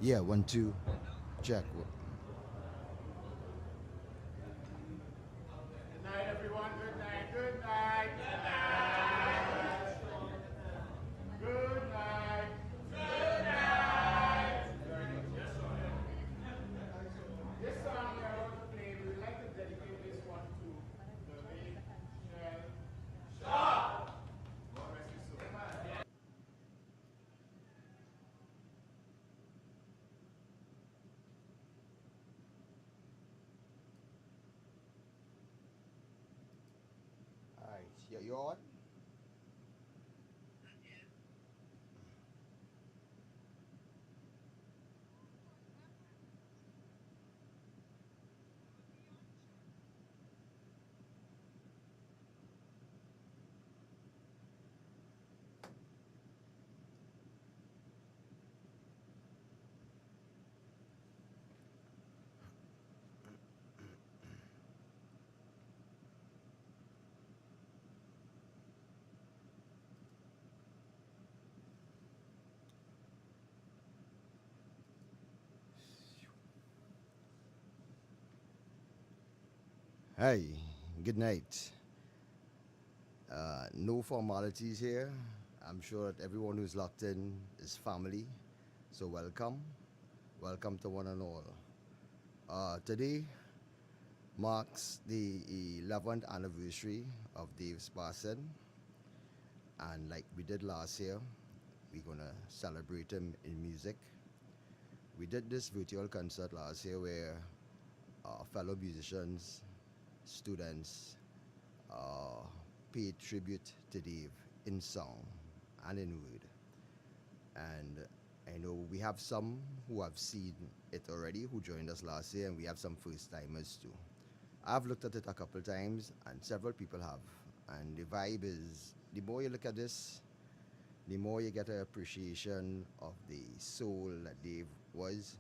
Yeah, 1, 2, check. Good night, everyone. Good night. Good night. Good night. Good night. Good night. Very good. This song we are about to play, we would like to dedicate this one to the late Shell. Shaw. God rest his soul. All right, you on? Hey, good night. No formalities here. I'm sure that everyone who's locked in is family. So welcome. Welcome to one and all. Today marks the 11th anniversary of Dave's passing. And like we did last year, we're going to celebrate him in music. We did this virtual concert last year where fellow musicians, students, uh, paid tribute to Dave in song and in word. And I know we have some who have seen it already, who joined us last year, and we have some first timers too. I've looked at it a couple times, and several people have. And the vibe is the more you look at this, the more you get an appreciation of the soul that Dave was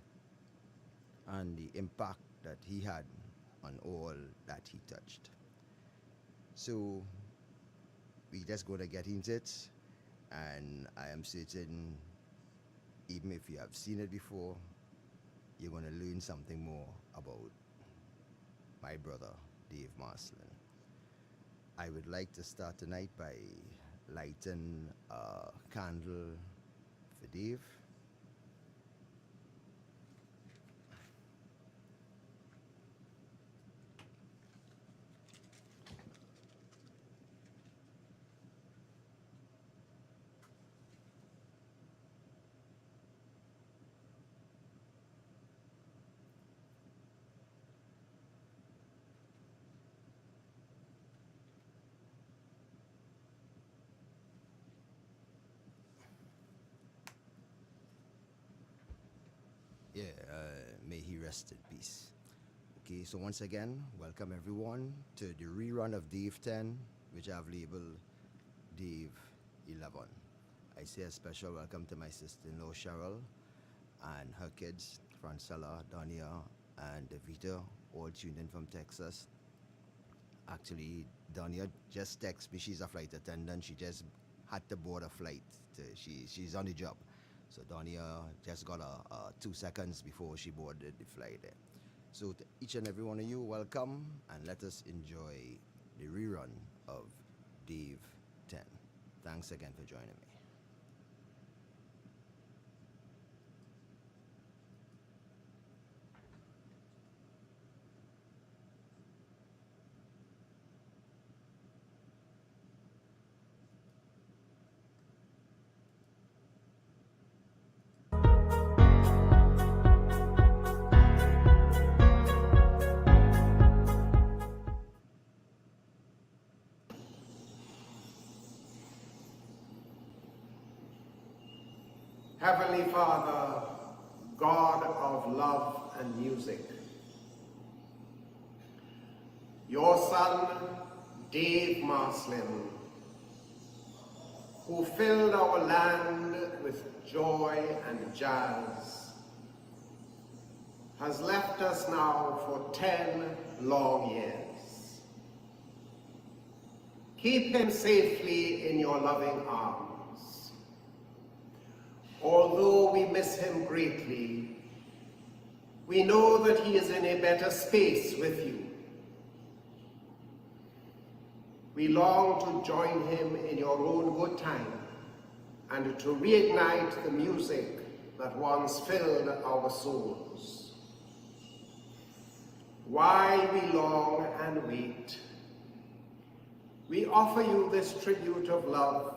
and the impact that he had on all that he touched. So we just gonna get into it, and I am certain, even if you have seen it before, you're gonna learn something more about my brother, Dave Marcellin. I would like to start tonight by lighting a candle for Dave. Yeah, may he rest in peace. Okay, so once again, welcome everyone to the rerun of Dave 10, which I've labeled Dave 11. I say a special welcome to my sister-in-law Cheryl and her kids, Francella, Donia, and Devita, all tuned in from Texas. Actually, Donia just texted me. She's a flight attendant. She just had to board a flight. She's on the job. So Donia just got 2 seconds before she boarded the flight there. So to each and every one of you, welcome, and let us enjoy the rerun of Dave 10. Thanks again for joining me. Heavenly Father, God of love and music, your son, Dave Marcellin, who filled our land with joy and jazz, has left us now for 10 long years. Keep him safely in your loving arms. Although we miss him greatly, we know that he is in a better space with you. We long to join him in your own good time and to reignite the music that once filled our souls. While we long and wait, we offer you this tribute of love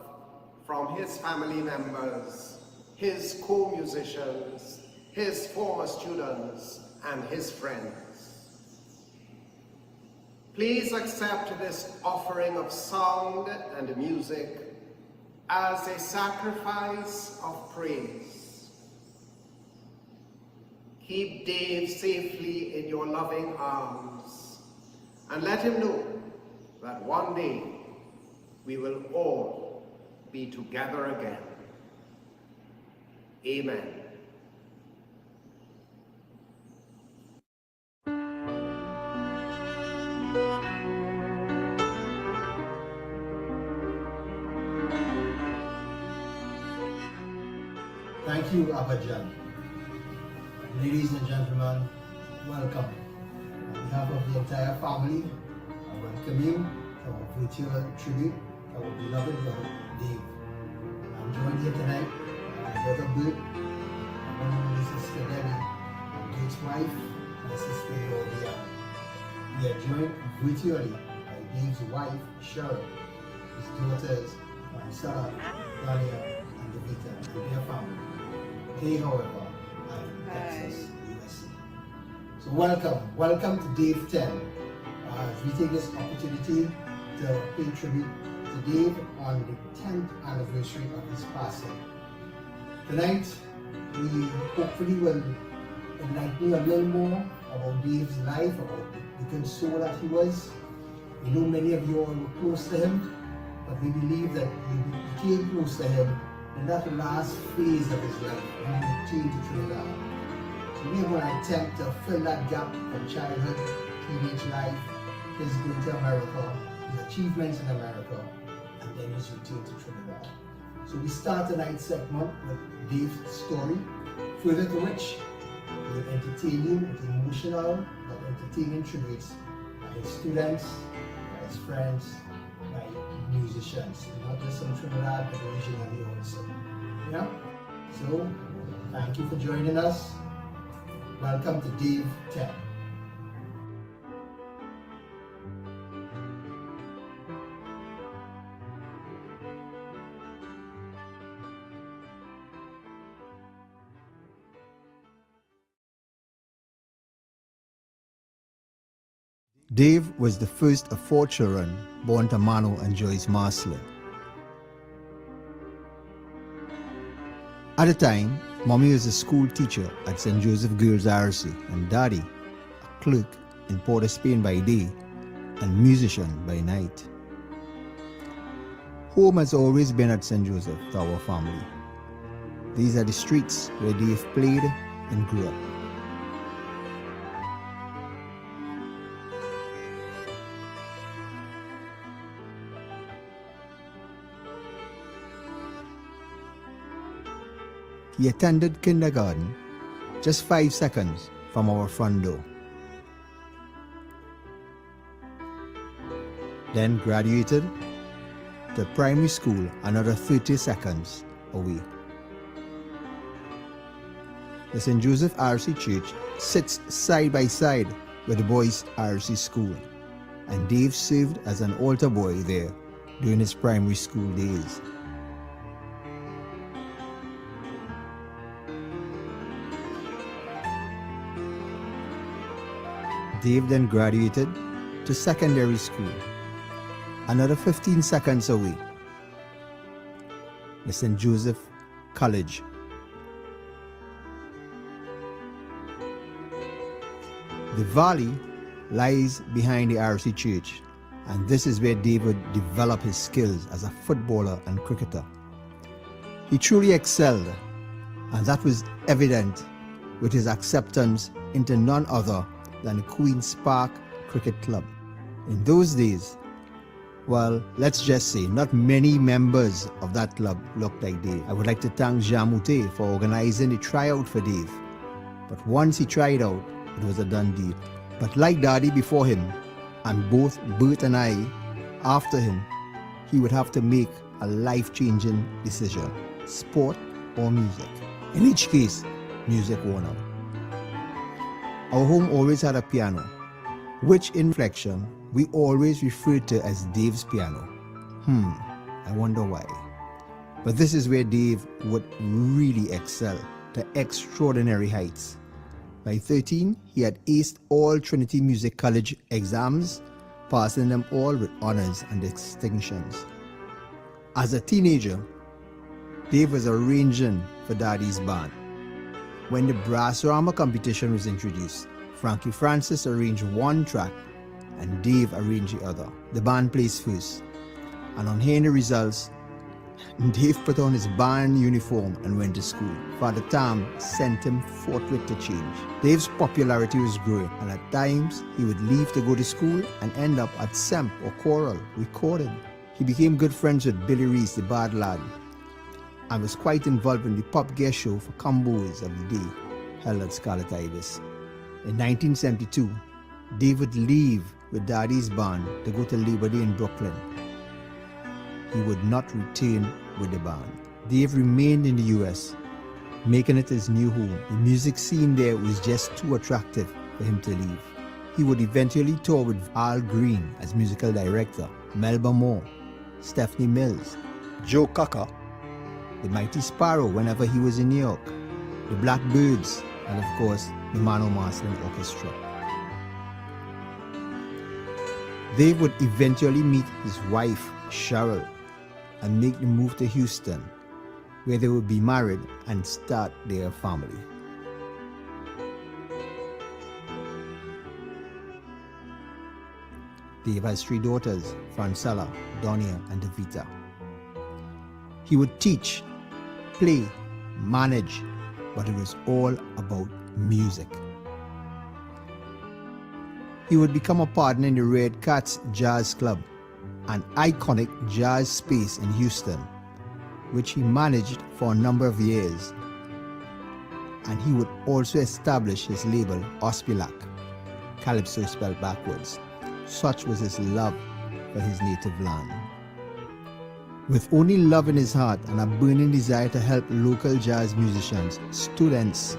from his family members, his co-musicians, his former students, and his friends. Please accept this offering of sound and music as a sacrifice of praise. Keep Dave safely in your loving arms, and let him know that one day we will all be together again. Amen. Thank you, Abajan. Ladies and gentlemen, welcome. On behalf of the entire family, I welcome you to our virtual tribute to our beloved brother, Dave. I'm joined here tonight by my brother Bert, my woman, sister Debbie, Dave's wife, and his sister Leah. We are joined virtually by Dave's wife, Cheryl, his daughters, Marcellin, Dahlia, and Devita, and their family. They, however, are in Texas, USA. So welcome to Dave 10. As we take this opportunity to pay tribute to Dave on the 10th anniversary of his passing. Tonight, we hopefully will enlighten you a little more about Dave's life, about the good soul that he was. We know many of you all were close to him, but we believe that you became close to him in that last phase of his life when he returned to Trinidad. So we are going to attempt to fill that gap from childhood, teenage life, his going to America, his achievements in America, and then his return to Trinidad. So we start tonight's segment with Dave's story, further to which we will entertain you with emotional but entertaining tributes by his students, by his friends, by musicians, not just from Trinidad, but originally also. Yeah? So, thank you for joining us. Welcome to Dave 10. Dave was the first of 4 children born to Manu and Joyce Marcellin. At the time, Mommy was a school teacher at St. Joseph Girls RC and Daddy, a clerk in Port of Spain by day and musician by night. Home has always been at St. Joseph to our family. These are the streets where Dave played and grew up. He attended kindergarten just 5 seconds from our front door. Then graduated to primary school another 30 seconds away. The St. Joseph RC Church sits side by side with the boys' RC school, and Dave served as an altar boy there during his primary school days. Dave then graduated to secondary school, another 15 seconds away, the St. Joseph College. The valley lies behind the RC Church, and this is where David developed his skills as a footballer and cricketer. He truly excelled, and that was evident with his acceptance into none other than the Queen's Park Cricket Club. In those days, Well, let's just say not many members of that club looked like Dave. I would like to thank Jean Moutet for organizing the tryout for Dave. But once he tried out, it was a done deal. But like Daddy before him, and both Bert and I after him, he would have to make a life-changing decision, sport or music. In each case, music won out. Our home always had a piano, which in reflection, we always referred to as Dave's piano. I wonder why. But this is where Dave would really excel to extraordinary heights. By 13, he had aced all Trinity Music College exams, passing them all with honors and distinctions. As a teenager, Dave was arranging for Daddy's band. When the Brassrama competition was introduced, Frankie Francis arranged one track and Dave arranged the other. The band placed first, and on hearing the results, Dave put on his band uniform and went to school. Father Tam sent him forthwith to change. Dave's popularity was growing, and at times he would leave to go to school and end up at Semp or Choral recording. He became good friends with Billy Reese, the bad lad, and was quite involved in the pop guest show for combos of the day held at Scarlet Ibis. In 1972, Dave would leave with Daddy's band to go to Labor Day in Brooklyn. He would not return with the band. Dave remained in the US, making it his new home. The music scene there was just too attractive for him to leave. He would eventually tour with Al Green as musical director, Melba Moore, Stephanie Mills, Joe Cocker, the Mighty Sparrow whenever he was in New York, the Blackbirds, and of course, the Marcellin Orchestra. Dave would eventually meet his wife, Cheryl, and make the move to Houston, where they would be married and start their family. Dave has 3 daughters, Francella, Donia, and Devita. He would teach, play, manage, but it was all about music. He would become a partner in the Red Cats Jazz Club, an iconic jazz space in Houston, which he managed for a number of years. And he would also establish his label, Ospilak, Calypso spelled backwards. Such was his love for his native land. With only love in his heart and a burning desire to help local jazz musicians, students,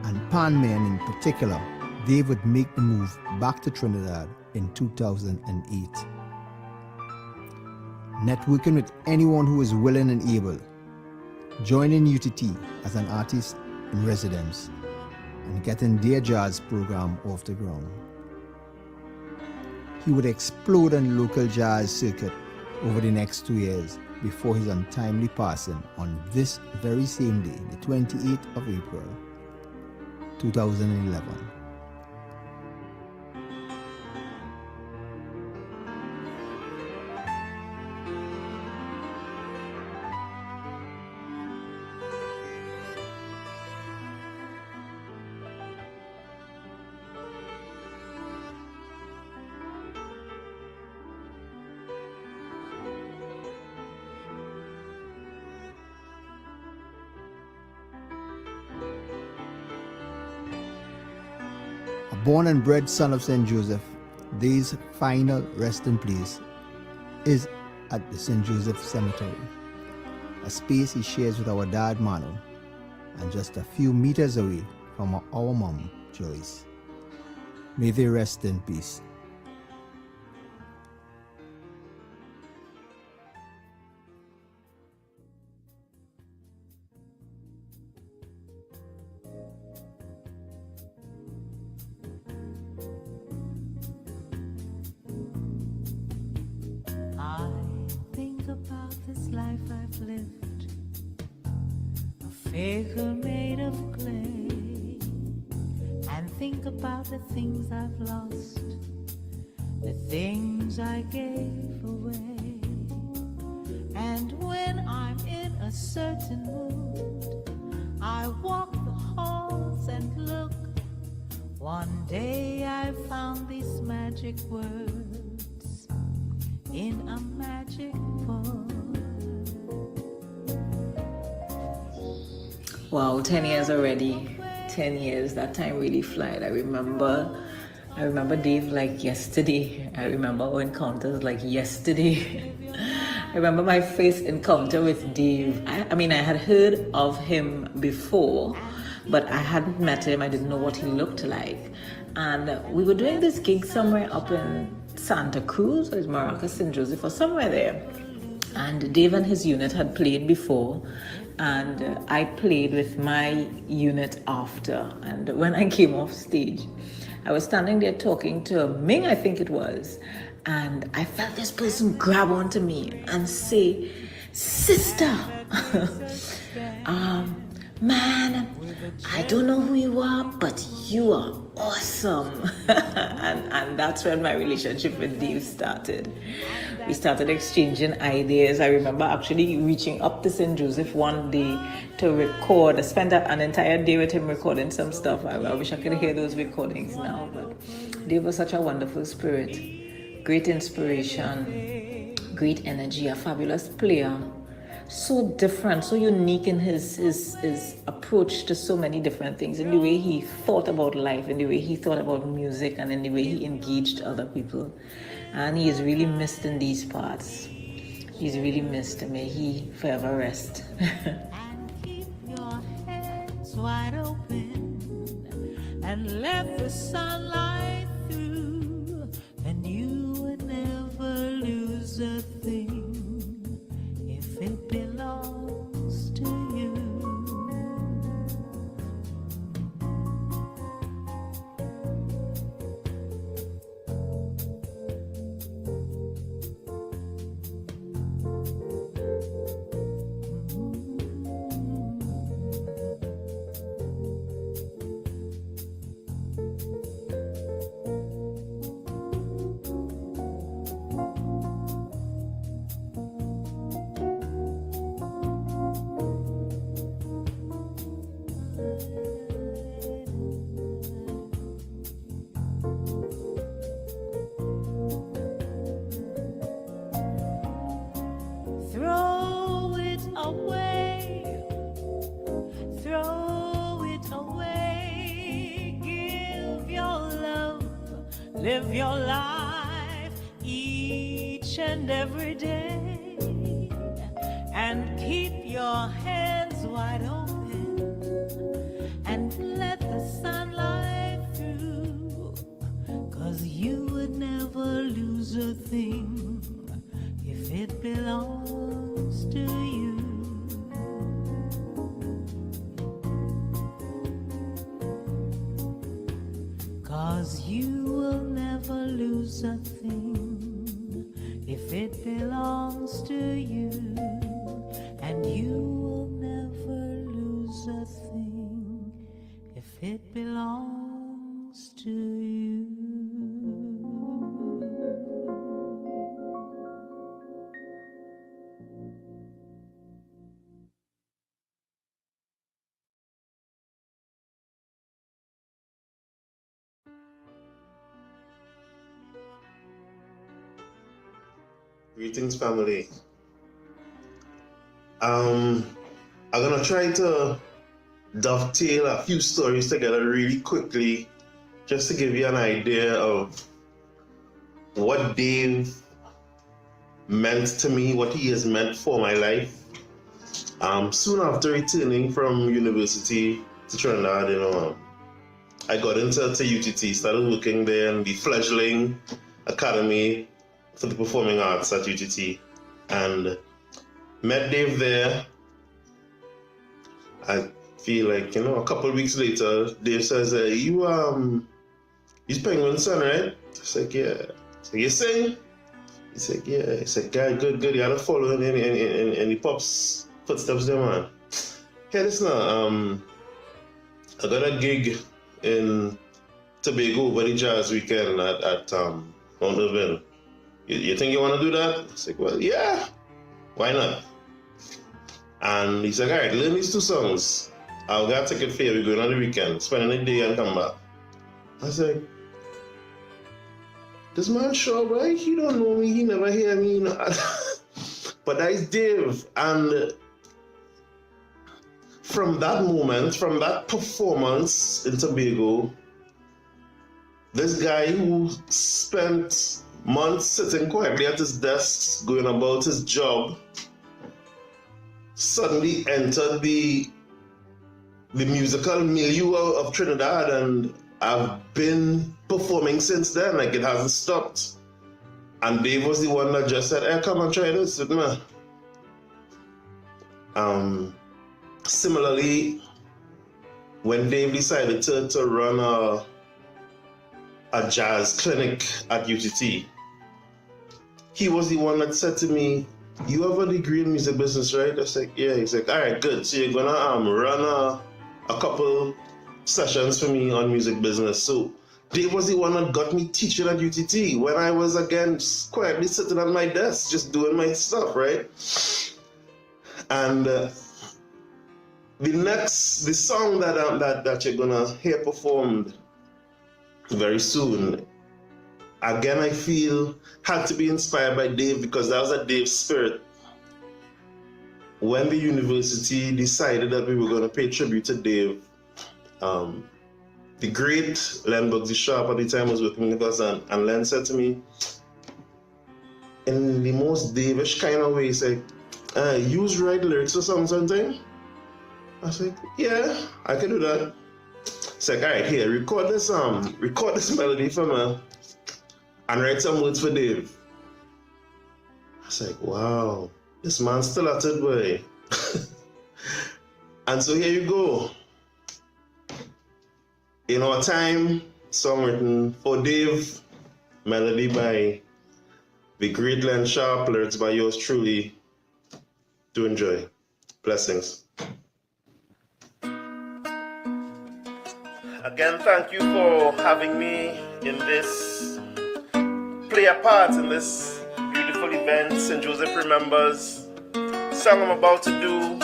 and pan men in particular, Dave would make the move back to Trinidad in 2008. Networking with anyone who was willing and able, joining UTT as an artist in residence, and getting their jazz program off the ground. He would explode on the local jazz circuit over the next 2 years before his untimely passing on this very same day, the 28th of April, 2011. Born and bred son of St. Joseph, Dave's final resting place is at the St. Joseph Cemetery, a space he shares with our dad Manu, and just a few meters away from our mom Joyce. May they rest in peace. I've lived, a figure made of clay, and think about the things I've lost, the things I gave away. And when I'm in a certain mood, I walk the halls and look. One day I found these magic words: in a magic book. Wow, 10 years already. 10 years, that time really flies. I remember Dave like yesterday. I remember our encounters like yesterday. I remember my first encounter with Dave. I mean, I had heard of him before, but I hadn't met him. I didn't know what he looked like. And we were doing this gig somewhere up in Santa Cruz, or Maracas, St. Joseph, or somewhere there. And Dave and his unit had played before, and I played with my unit after. And when I came off stage, I was standing there talking to Ming, I think it was, and I felt this person grab onto me and say, "Sister, man, I don't know who you are, but you are awesome." and that's when my relationship with Dave started. We started exchanging ideas. I remember actually reaching up to St. Joseph one day to record. I spent an entire day with him recording some stuff. I wish I could hear those recordings now, but Dave was such a wonderful spirit, great inspiration, great energy, a fabulous player. So different, so unique in his approach to so many different things, in the way he thought about life, in the way he thought about music, and in the way he engaged other people. And he is really missed in these parts. He's really missed. May he forever rest. And keep your hands wide open and let the sunlight through, and you would never lose a thing if it belongs to you. Throw it away, throw it away. Give your love, live your life each and every day, and keep your hands wide open and let the sunlight through, 'cause you would never lose a thing if it belongs to you. Cause you will never lose a thing if it belongs to you, and you will never lose a thing if it belongs to you. Greetings, family. I'm gonna try to dovetail a few stories together really quickly, just to give you an idea of what Dave meant to me, what he has meant for my life. Soon after returning from university to Trinidad, I got into UTT, started working there in the fledgling academy for the performing arts at UTT, and met Dave there. I feel like, a couple of weeks later, Dave says, you's Penguin's son, right? I said, yeah. I said, you sing? He said, yeah. He said, God, good. You gotta follow in the pop's footsteps there, man. Hey, listen, I got a gig in Tobago over the jazz weekend at Mount Irvine. You think you want to do that? I said, well, yeah, why not? And he said, all right, learn these two songs. I'll get a ticket for you. We're going on the weekend, spending a day and come back. I said, this man sure, boy, he don't know me, he never hear me, you know. But that is Dave. And from that moment, from that performance in Tobago, this guy who spent months sitting quietly at his desk, going about his job, suddenly entered the musical milieu of Trinidad, and I've been performing since then. Like, it hasn't stopped. And Dave was the one that just said, hey, come and try this with me. Similarly, when Dave decided to run a jazz clinic at UTT, he was the one that said to me, you have a degree in music business, right? I was like, yeah. He's like, all right, good. So you're gonna run a couple sessions for me on music business. So Dave was the one that got me teaching at UTT when I was, again, just quietly sitting at my desk, just doing my stuff, right? And the song that you're gonna hear performed very soon, again, I feel had to be inspired by Dave, because that was a Dave spirit. When the university decided that we were going to pay tribute to Dave, the great Len Bugsy Sharp at the time was working with us, and Len said to me, in the most Davish kind of way, he's like, you write lyrics or something sometime? I was like, yeah, I can do that. It's like, all right, here, record this melody for me and write some words for Dave. I was like, wow, this man's still at it, boy. And so here you go. In our time, song written for Dave, melody by the great Len Sharp, lyrics by yours truly. Do enjoy. Blessings. Again, thank you for having me in this, play a part in this beautiful event St. Joseph Remembers. The song I'm about to do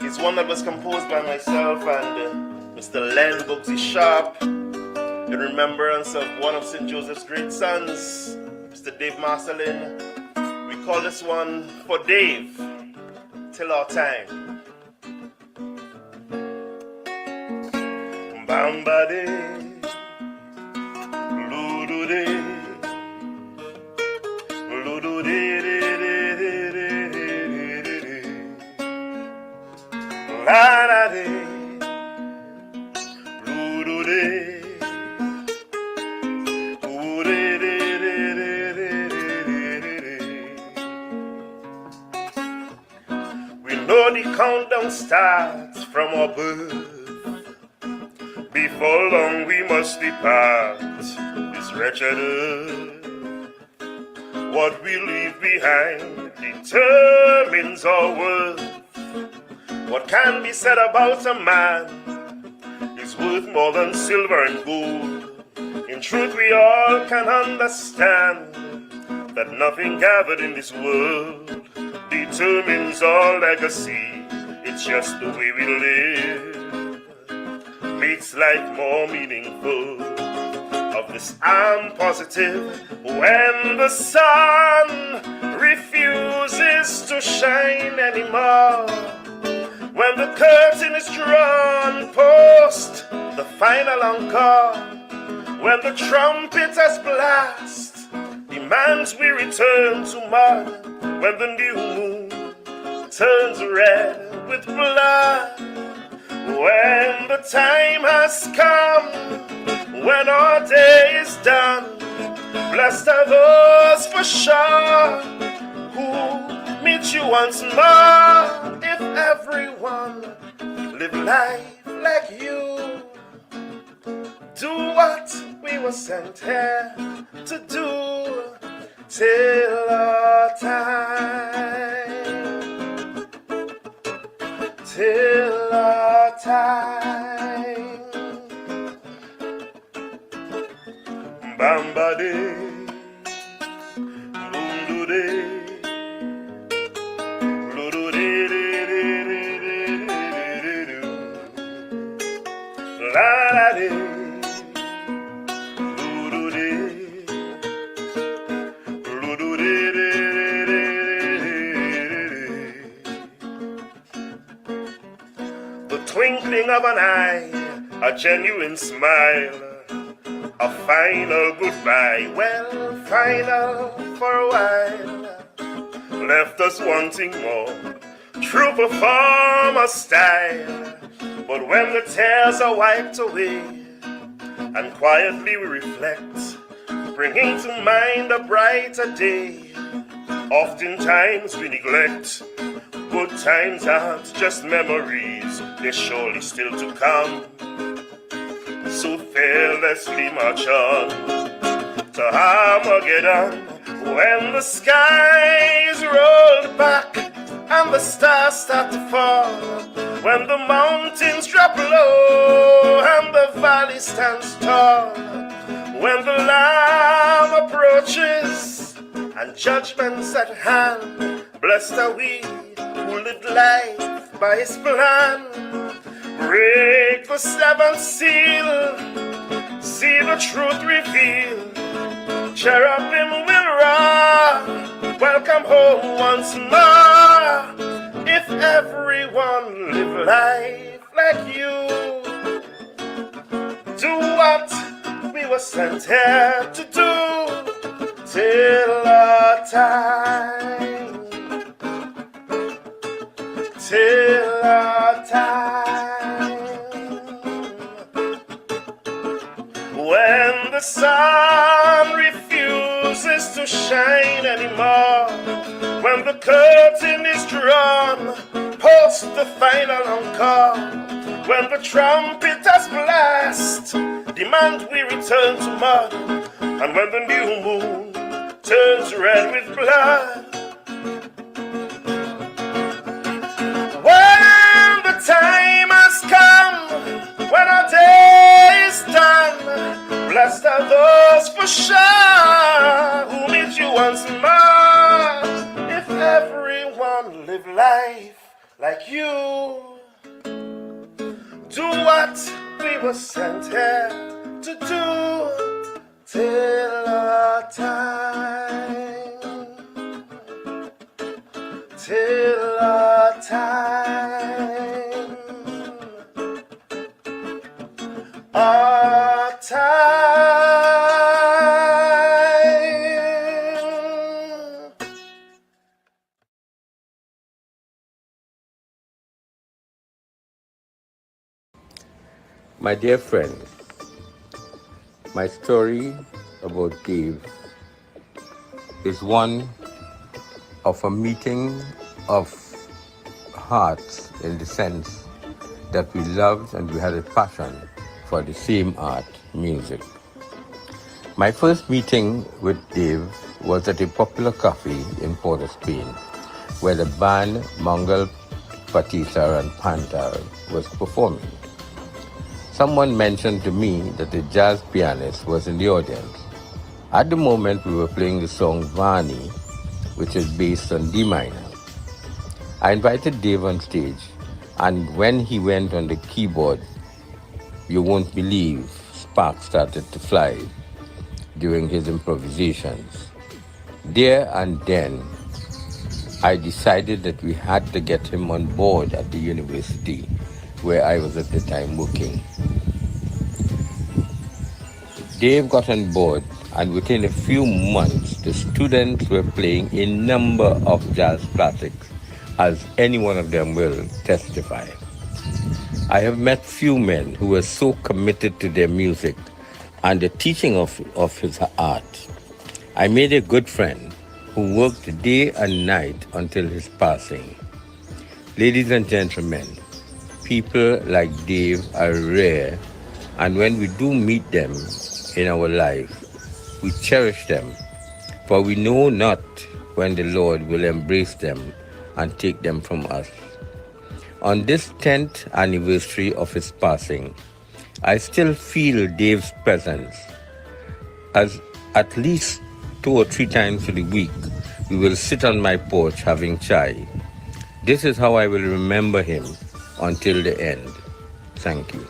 is one that was composed by myself and Mr. Len Bugsy Sharp in remembrance of one of St. Joseph's great sons, Mr. Dave Marcellin. We call this one For Dave, Till Our Time. Bamba de, ludu de, ludu de de de de de de, la la de, ludu de, de de de de de de. We know the countdown starts from our birth. Before long we must depart this wretched earth. What we leave behind determines our worth. What can be said about a man is worth more than silver and gold. In truth we all can understand that nothing gathered in this world determines our legacy. It's just the way we live makes life more meaningful. Of this I'm positive. When the sun refuses to shine anymore, when the curtain is drawn post the final encore, when the trumpet has blast demands we return to mud, when the new moon turns red with blood, when the time has come, when our day is done, blessed are those for sure who meet you once more. If everyone live life like you, do what we were sent here to do till our time, till our time. Bamba de, lundu de, ludu de de de de de de, la la de, ludu de, of an eye, a genuine smile, a final goodbye, well, final for a while, left us wanting more, true performer style. But when the tears are wiped away, and quietly we reflect, bringing to mind a brighter day, oftentimes we neglect. Good times aren't just memories, they're surely still to come. So fearlessly march on to Armageddon, when the skies roll back and the stars start to fall, when the mountains drop low and the valley stands tall, when the Lamb approaches and judgment's at hand. Blessed are we who lived life by his plan. Break the seventh seal, see the truth revealed. Cherubim will roar, welcome home once more. If everyone live life like you, do what we were sent here to do, till our time, till our time. When the sun refuses to shine anymore, when the curtain is drawn, post the final encore, when the trumpeters blast, demand we return to mud, and when the new moon turns red with blood. When the time has come, when our day is done, blessed are those for sure who meet you once more. If everyone live life like you, do what we were sent here to do, till our time, till our time, our time. My dear friend, my story about Dave is one of a meeting of hearts, in the sense that we loved and we had a passion for the same art, music. My first meeting with Dave was at a popular cafe in Port of Spain, where the band Mongol Patisa and Pantar was performing. Someone mentioned to me that a jazz pianist was in the audience. At the moment, we were playing the song Vani, which is based on D minor. I invited Dave on stage, and when he went on the keyboard, you won't believe sparks started to fly during his improvisations. There and then, I decided that we had to get him on board at the university where I was at the time working. Dave got on board, and within a few months, the students were playing a number of jazz classics, as any one of them will testify. I have met few men who were so committed to their music and the teaching of his art. I made a good friend who worked day and night until his passing. Ladies and gentlemen, people like Dave are rare, and when we do meet them in our life, we cherish them, for we know not when the Lord will embrace them and take them from us. On this 10th anniversary of his passing, I still feel Dave's presence, as at least 2 or 3 times a week we will sit on my porch having chai. This is how I will remember him until the end. Thank you.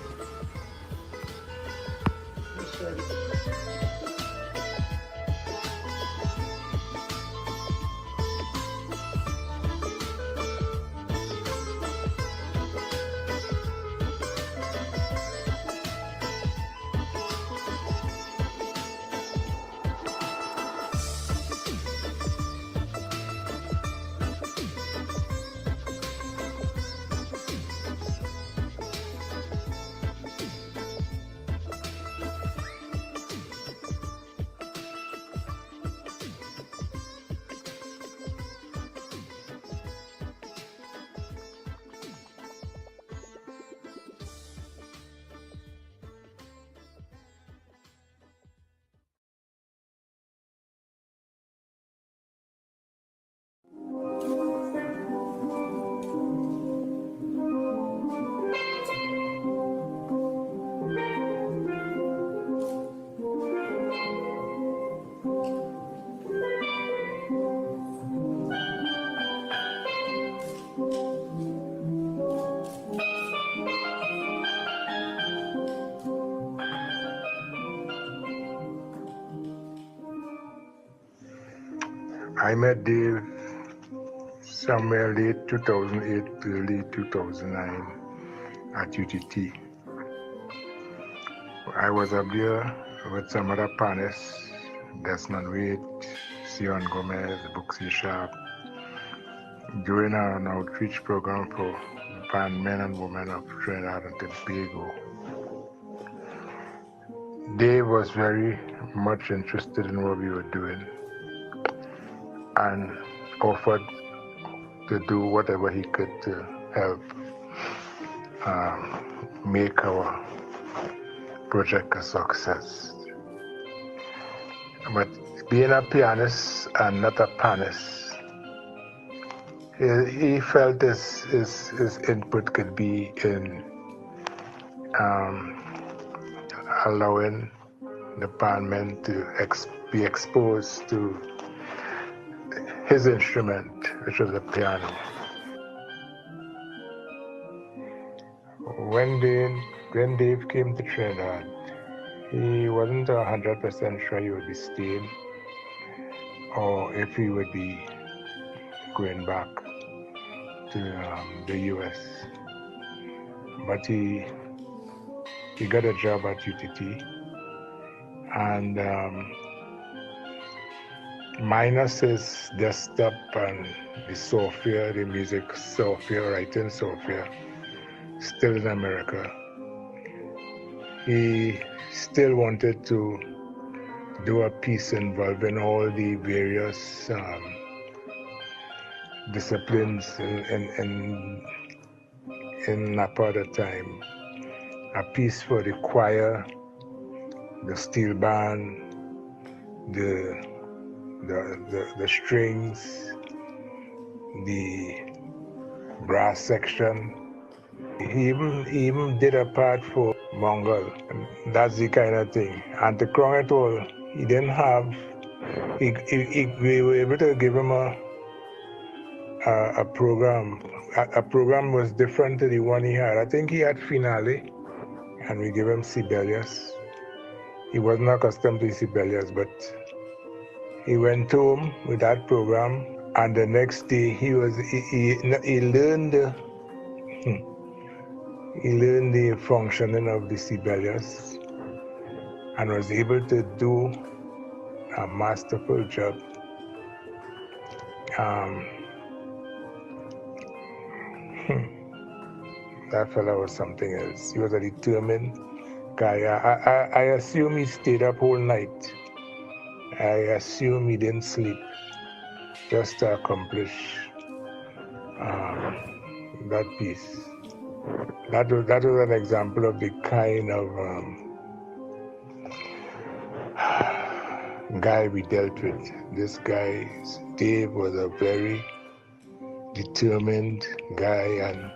I met Dave somewhere late 2008, early 2009 at UTT. I was up there with some other panelists, Desmond Wade, Sion Gomez, Buxy Sharp, doing an outreach program for band men and women of Trinidad and Tobago. Dave was very much interested in what we were doing and offered to do whatever he could to help make our project a success. But being a pianist and not a panist, he felt his input could be in allowing the bandmen to be exposed to his instrument, which was the piano. When Dave came to Trinidad, he wasn't 100% sure he would be staying or if he would be going back to the US. But he got a job at UTT, and minus his desktop and the software, the music software, writing software, still in America, he still wanted to do a piece involving all the various disciplines in Napa at the time. A piece for the choir, the steel band, the strings, the brass section. He even did a part for Mongol. And that's the kind of thing. And to crown it all, he didn't have. We were able to give him a program. A program was different to the one he had. I think he had Finale, and we gave him Sibelius. He wasn't accustomed to Sibelius, but he went home with that program, and the next day he learned the functioning of the Sibelius and was able to do a masterful job. That fella was something else. He was a determined guy. I assume he stayed up all night. I assume he didn't sleep just to accomplish that piece. That was an example of the kind of guy we dealt with. This guy, Dave, was a very determined guy, and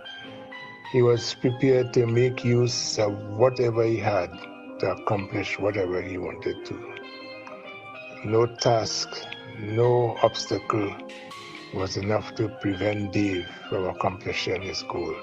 he was prepared to make use of whatever he had to accomplish whatever he wanted to. No task, no obstacle was enough to prevent Dave from accomplishing his goal.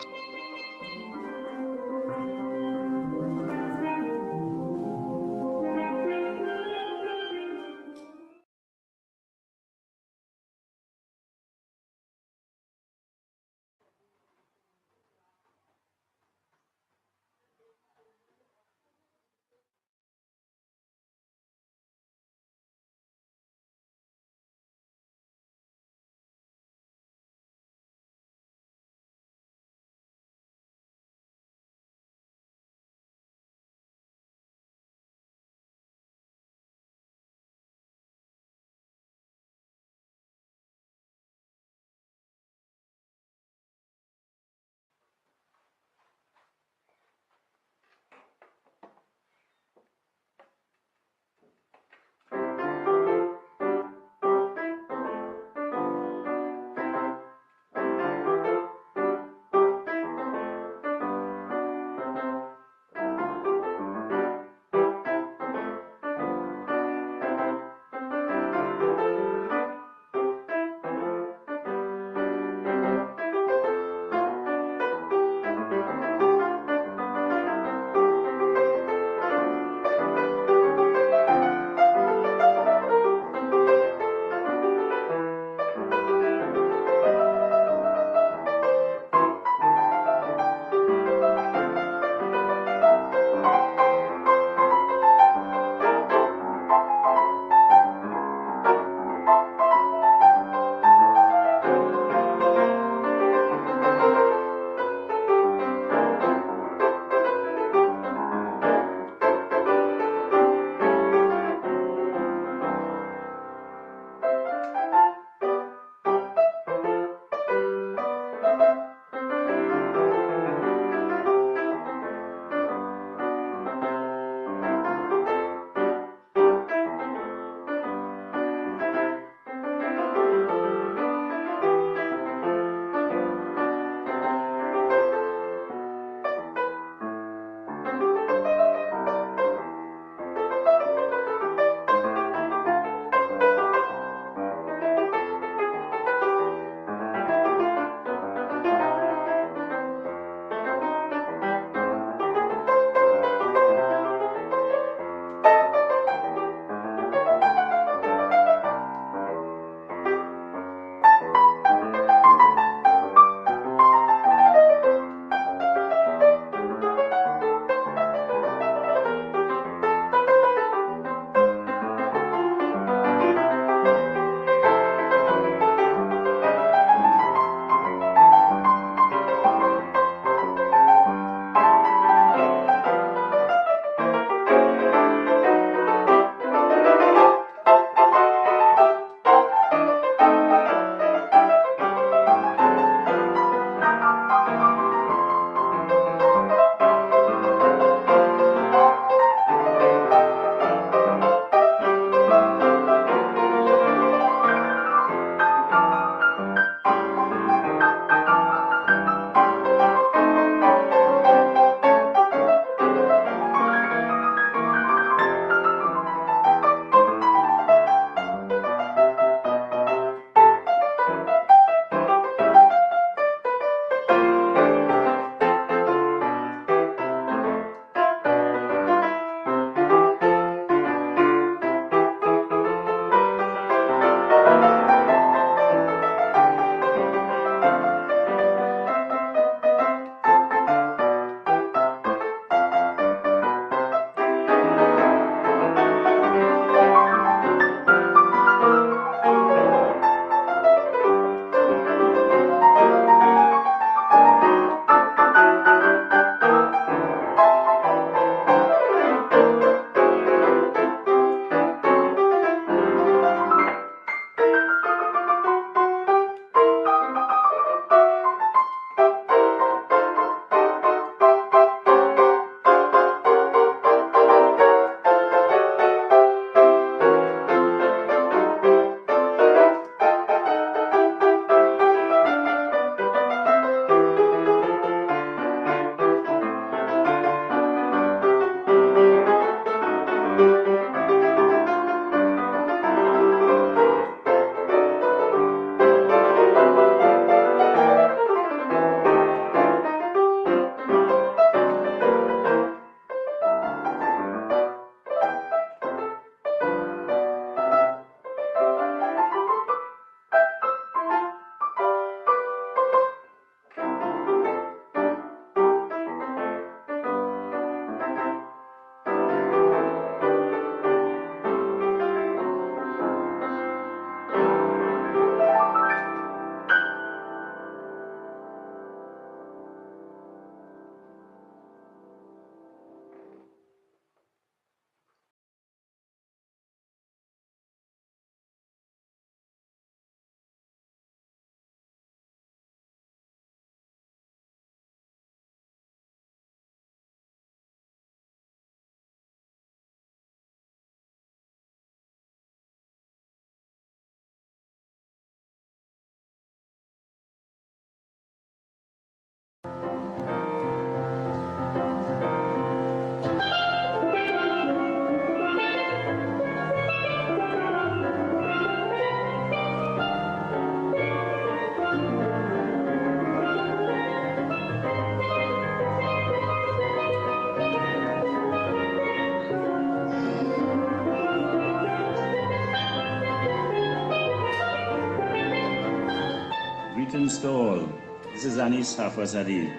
Greetings to all. This is Anis Hafazadi.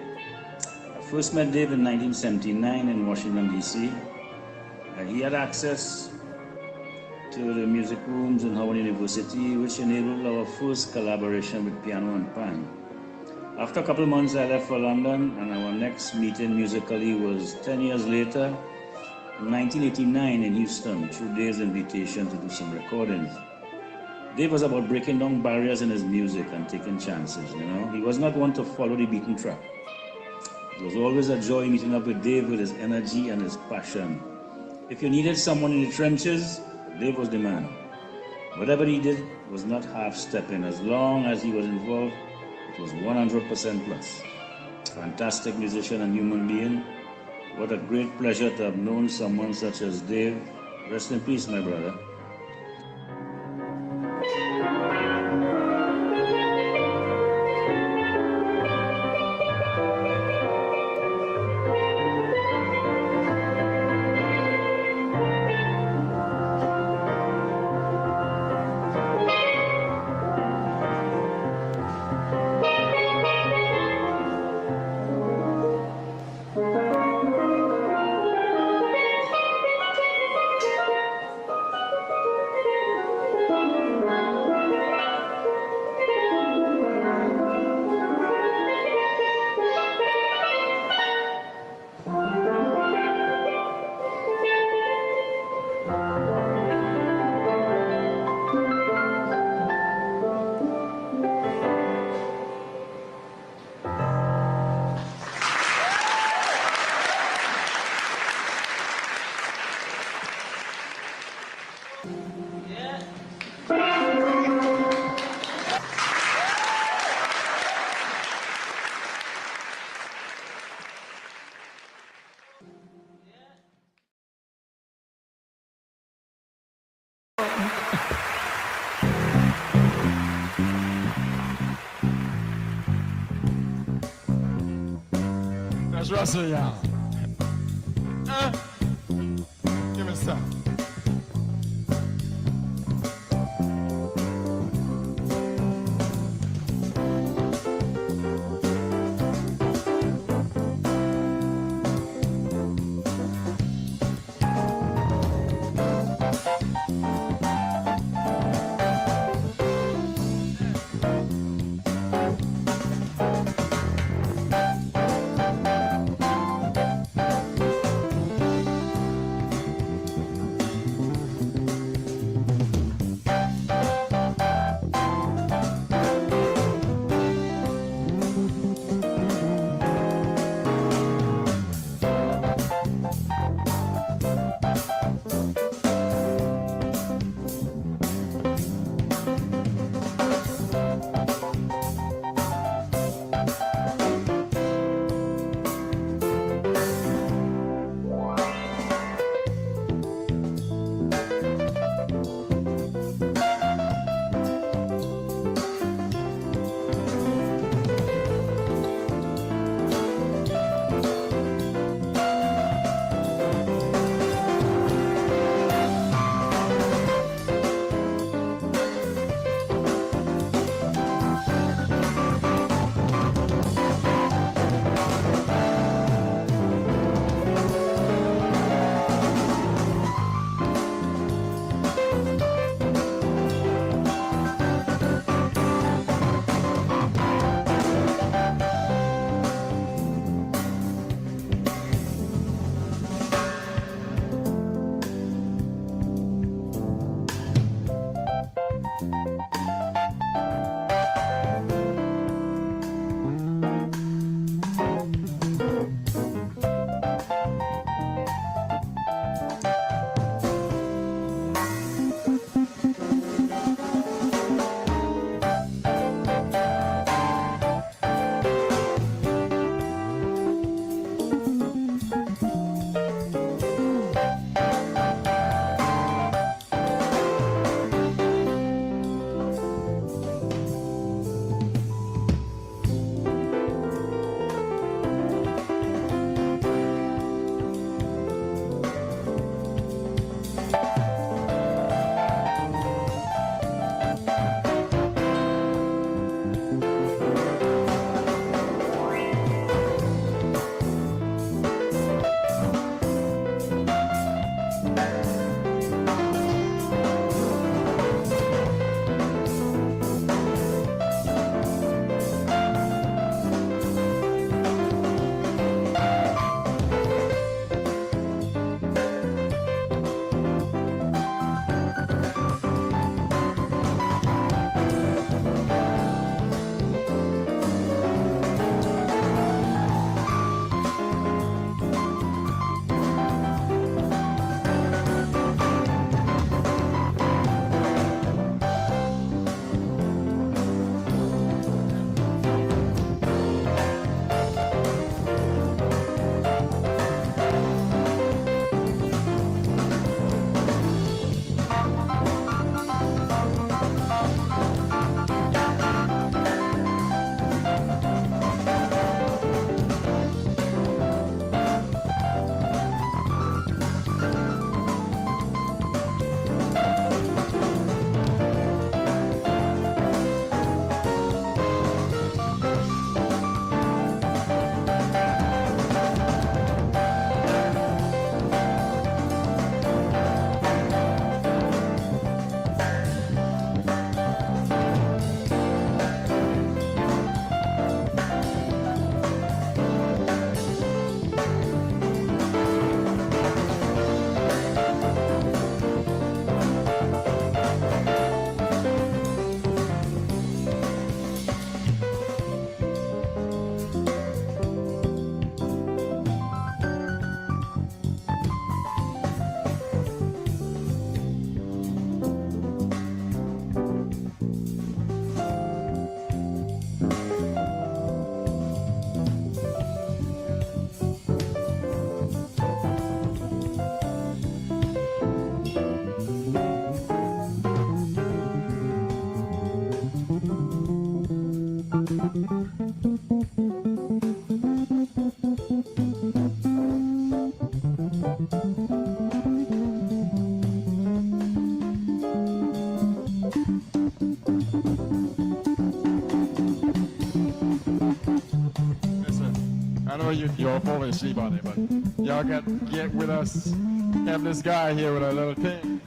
I first met Dave in 1979 in Washington, D.C. He had access to the music rooms in Howard University, which enabled our first collaboration with piano and pan. After a couple of months, I left for London, and our next meeting musically was 10 years later, in 1989 in Houston, through Dave's invitation to do some recordings. Dave was about breaking down barriers in his music and taking chances, you know. He was not one to follow the beaten track. It was always a joy meeting up with Dave with his energy and his passion. If you needed someone in the trenches, Dave was the man. Whatever he did was not half-stepping. As long as he was involved, it was 100% plus. Fantastic musician and human being. What a great pleasure to have known someone such as Dave. Rest in peace, my brother. That's Russell, y'all. Give me some. Listen, I know you're falling asleep on it, but y'all get with us. Have this guy here with a little thing.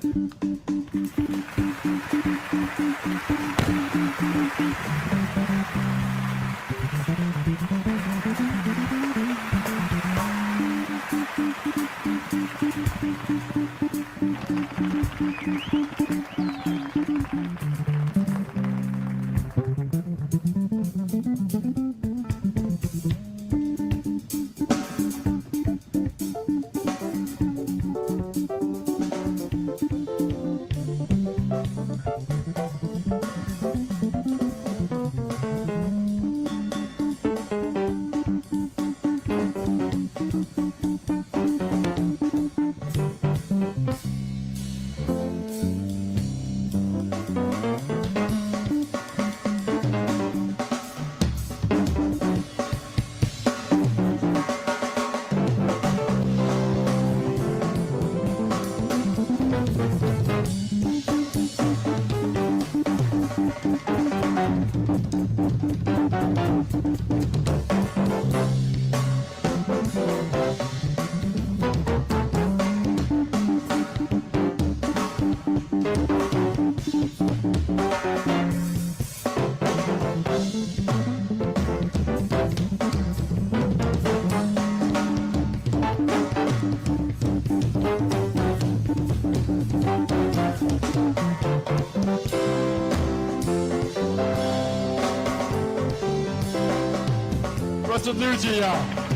What's the news here, y'all?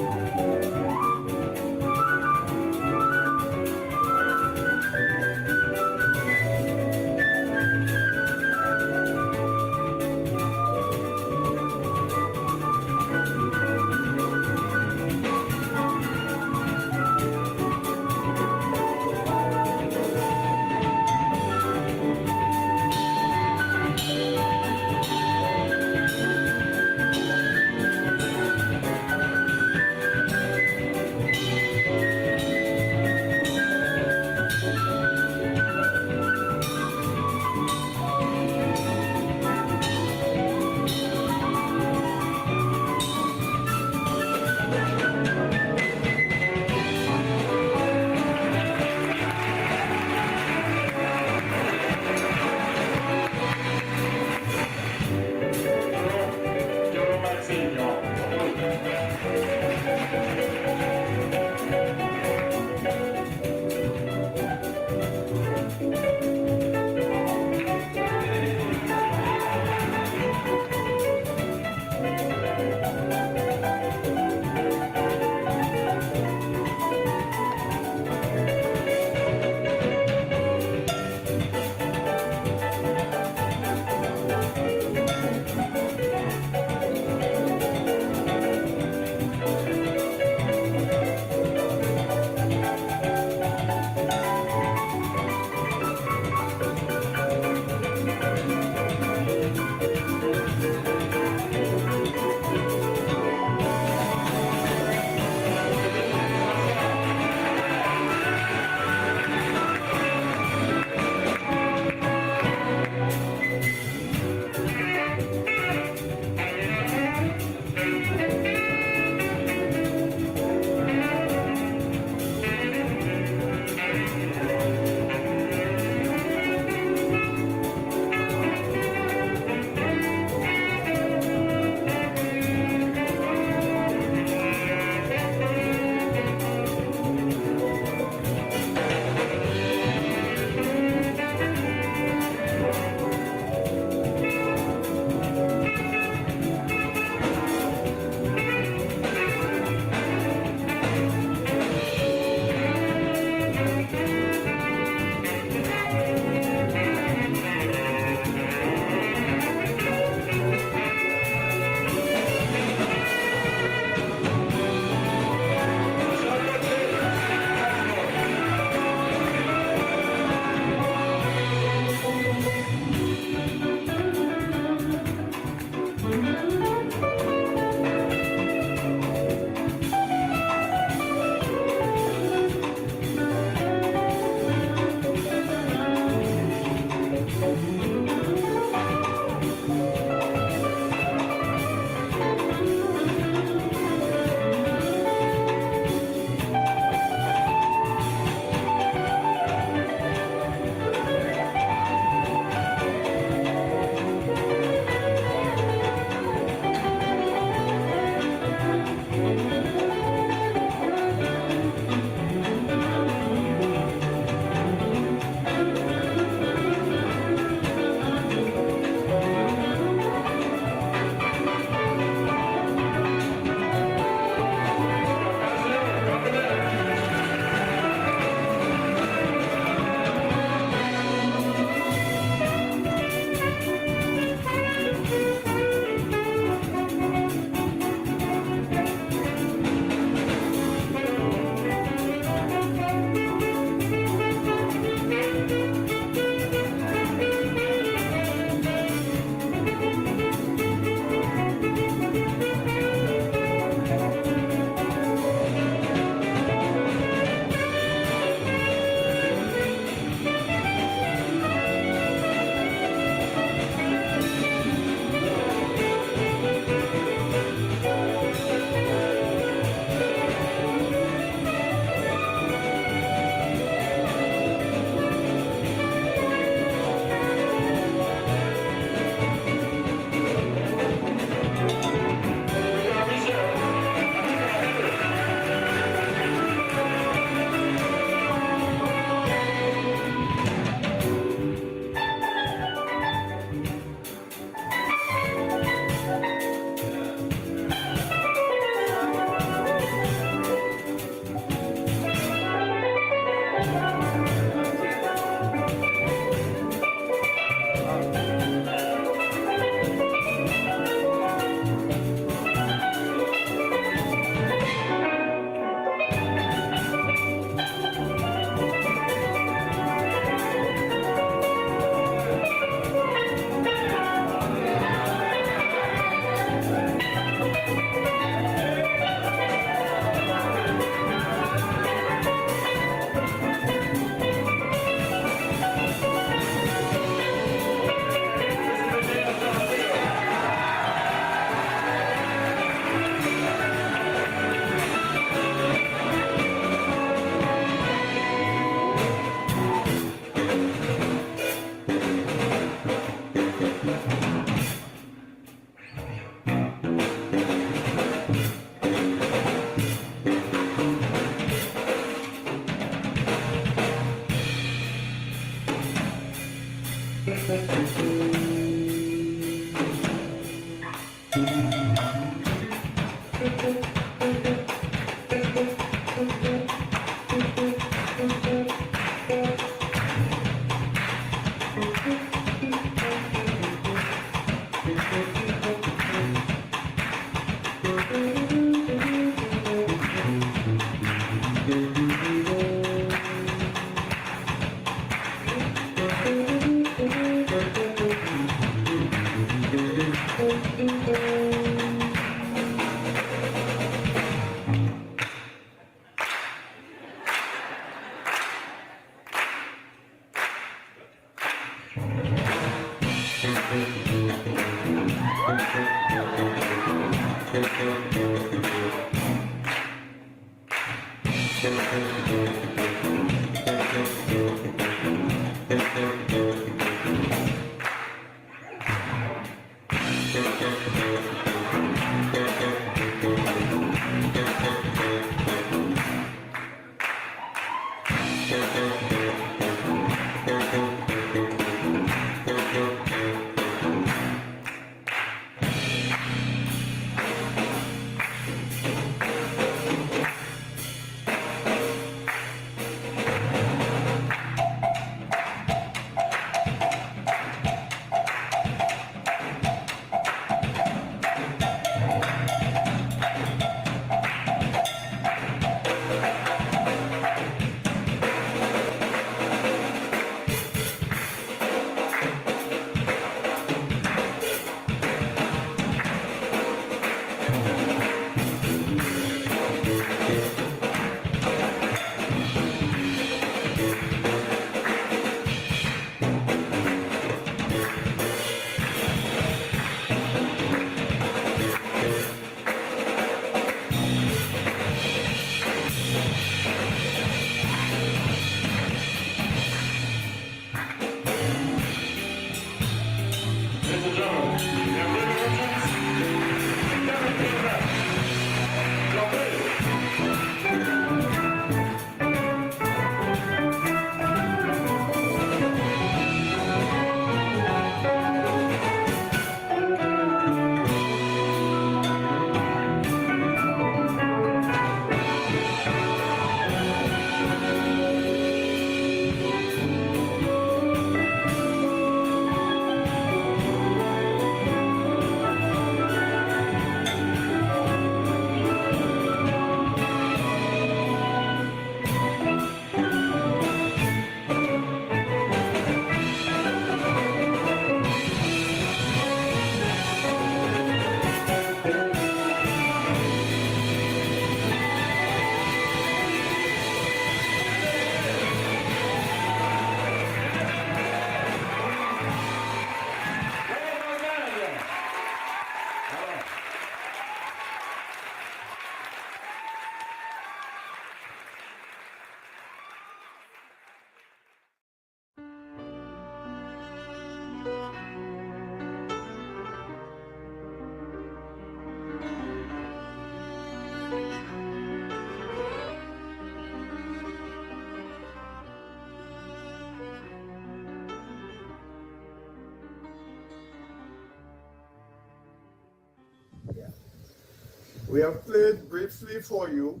We have played briefly for you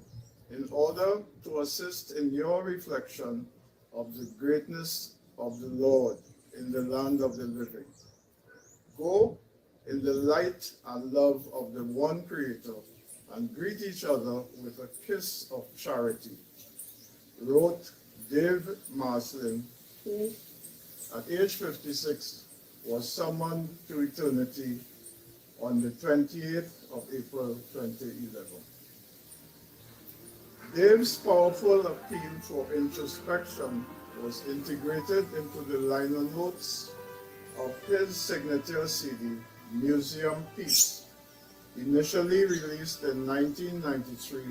in order to assist in your reflection of the greatness of the Lord in the land of the living. Go in the light and love of the one Creator and greet each other with a kiss of charity, wrote Dave Marcellin, who at age 56 was summoned to eternity on the 28th of April 2011. Dave's powerful appeal for introspection was integrated into the liner notes of his signature CD, Museum Piece, initially released in 1993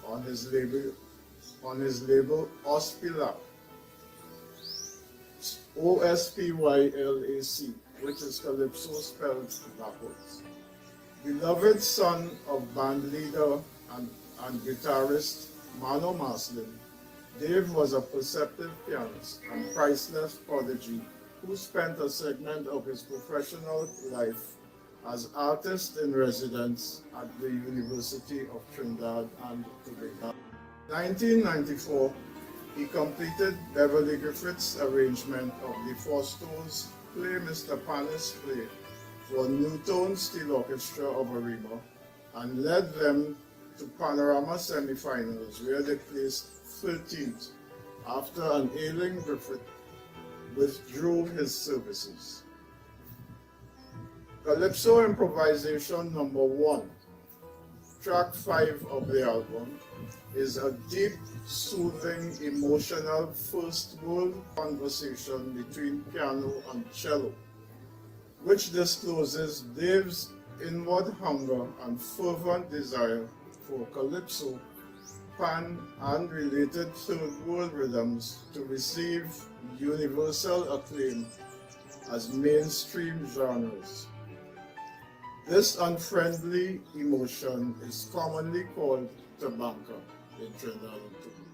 on his label Ospylac, Ospylac, which is Calypso spelled backwards. Beloved son of band leader and guitarist Mano Marcellin, Dave was a perceptive pianist and priceless prodigy who spent a segment of his professional life as artist in residence at the University of Trinidad and Tobago. In 1994, he completed Beverly Griffith's arrangement of the Fausto's play Mr. Panis play for Newtone Steel Orchestra of Arima and led them to Panorama semi-finals where they placed 13th after an ailing Griffith withdrew his services. Calypso Improvisation number 1, track 5 of the album, is a deep, soothing, emotional first-world conversation between piano and cello, which discloses Dave's inward hunger and fervent desire for calypso, pan, and related third-world rhythms to receive universal acclaim as mainstream genres. This unfriendly emotion is commonly called tabanca in Trinidad and Tobago.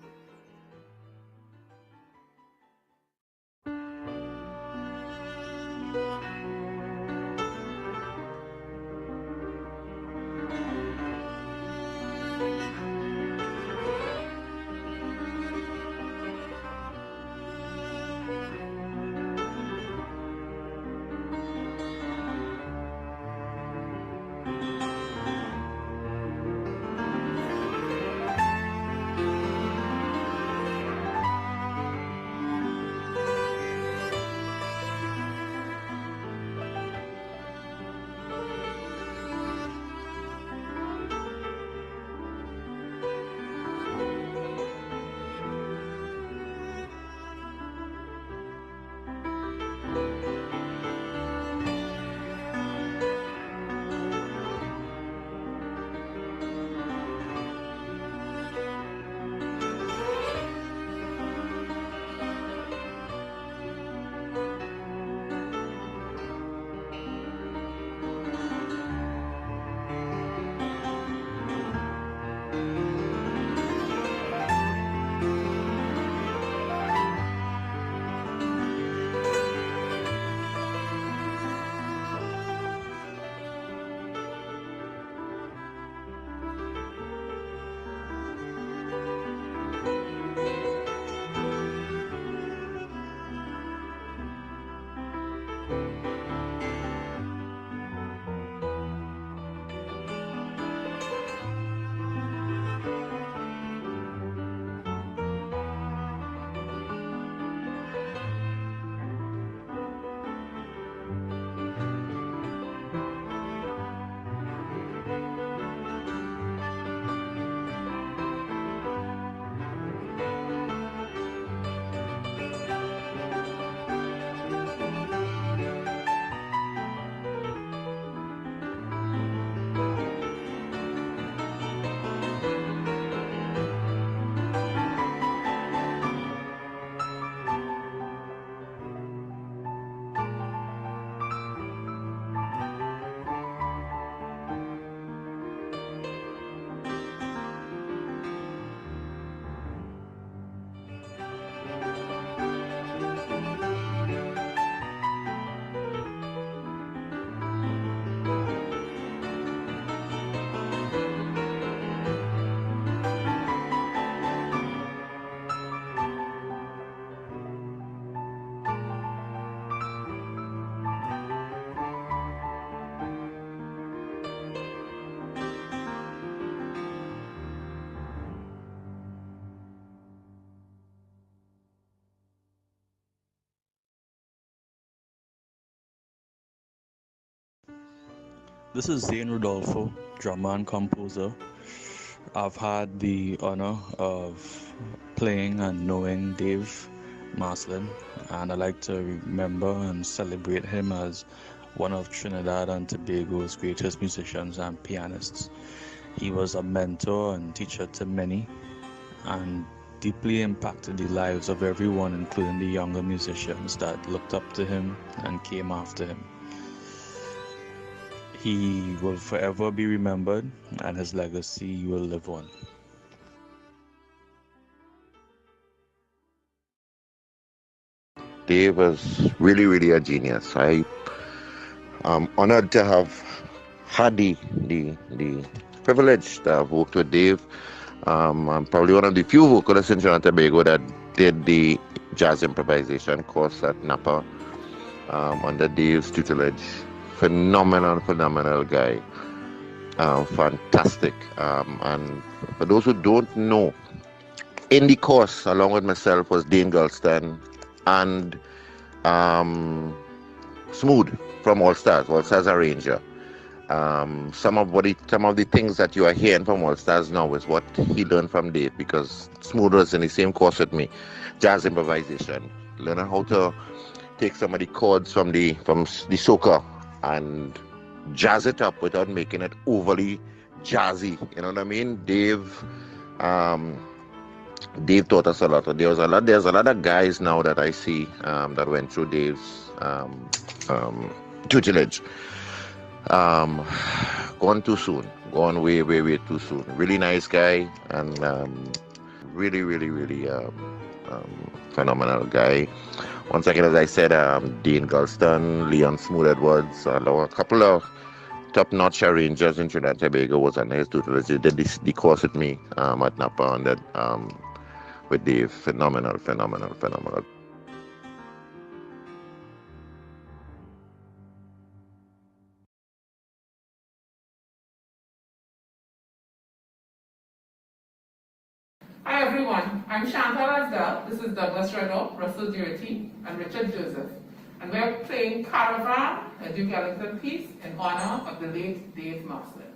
This is Zane Rodolfo, drummer and composer. I've had the honor of playing and knowing Dave Marcellin, and I like to remember and celebrate him as one of Trinidad and Tobago's greatest musicians and pianists. He was a mentor and teacher to many, and deeply impacted the lives of everyone, including the younger musicians that looked up to him and came after him. He will forever be remembered, and his legacy will live on. Dave was really, really a genius. I am honored to have had the privilege to have worked with Dave. I'm probably one of the few vocalists in Trinidad and Tobago that did the jazz improvisation course at Napa under Dave's tutelage. Phenomenal guy. Fantastic. And for those who don't know, in the course, along with myself, was Dane Gulston and Smooth from All Stars arranger. Some of the things that you are hearing from All Stars now is what he learned from Dave, because Smooth was in the same course with me, jazz improvisation, learning how to take some of the chords from the soca and jazz it up without making it overly jazzy. You know what I mean? Dave taught us a lot. There's a lot of guys now that I see that went through Dave's tutelage. Gone too soon. Gone way too soon. Really nice guy, and really phenomenal guy. Once again, as I said, Dean Gulston, Leon Smooth Edwards, a couple of top-notch arrangers in Trinidad and Tobago was under his tutelage. They did the course with me at Napa, and that with Dave. Phenomenal. Hi everyone, I'm Chantal Asdal. This is Douglas Renault, Russell Durity, and Richard Joseph. And we're playing Caravan, a Duke Ellington piece, in honor of the late Dave Marcellin.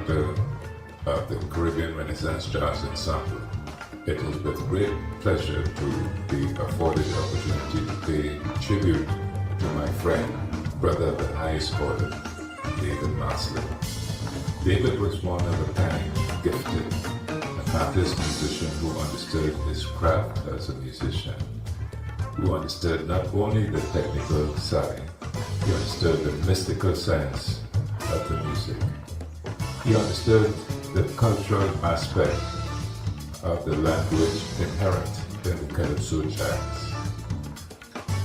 director of the Caribbean Renaissance Jazz Ensemble. It is with great pleasure to be afforded the opportunity to pay tribute to my friend, brother of the highest order, David Marcellin. David was one of a kind, gifted, an artist musician who understood his craft as a musician, who understood not only the technical side, he understood the mystical sense of the music. He understood the cultural aspect of the language inherent in the calypso jazz,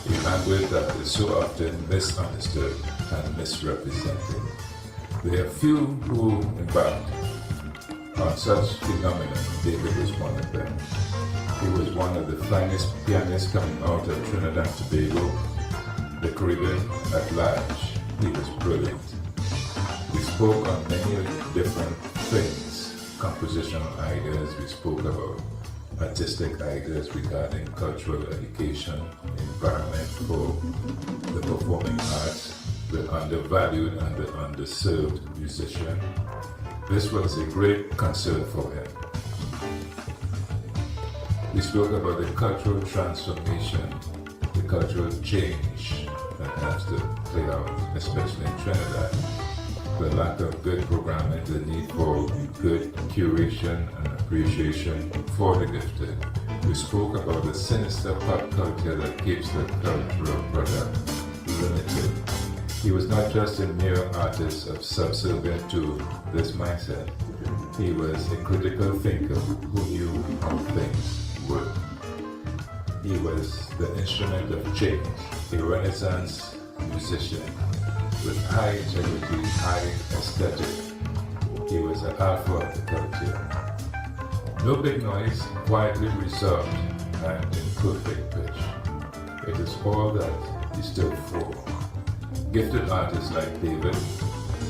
a language that is so often misunderstood and misrepresented. There are few who embarked on such phenomenon. David was one of them. He was one of the finest pianists coming out of Trinidad and Tobago, the Caribbean at large. He was brilliant. We spoke on many different things, compositional ideas, we spoke about artistic ideas regarding cultural education, environment for the performing arts, the undervalued and the underserved musician. This was a great concern for him. We spoke about the cultural transformation, the cultural change that has to play out, especially in Trinidad. The lack of good programming, the need for good curation and appreciation for the gifted. We spoke about the sinister pop culture that keeps the cultural product limited. He was not just a mere artist of subservient to this mindset. He was a critical thinker who knew how things work. He was the instrument of change, a Renaissance musician with high integrity, high aesthetic. He was an alpha of the culture. No big noise, quietly reserved and in perfect pitch. It is all that he stood for. Gifted artists like David,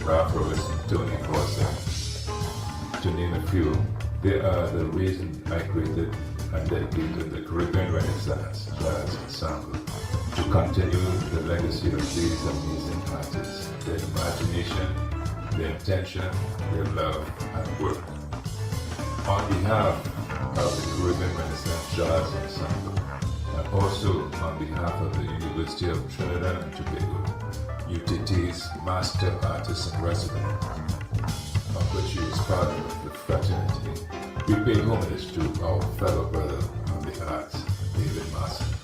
Ralph Roberts, Tony Corson, to name a few, they are the reason I created and dedicated the Caribbean Renaissance Jazz Ensemble to continue the legacy of these amazing artists, their imagination, their intention, their love, and work. On behalf of the Caribbean Renaissance Jazz Ensemble, and also on behalf of the University of Trinidad and Tobago, UTT's Master Artist in Residence, of which he is part of the fraternity, we pay homage to our fellow brother on the arts, David Marcellin.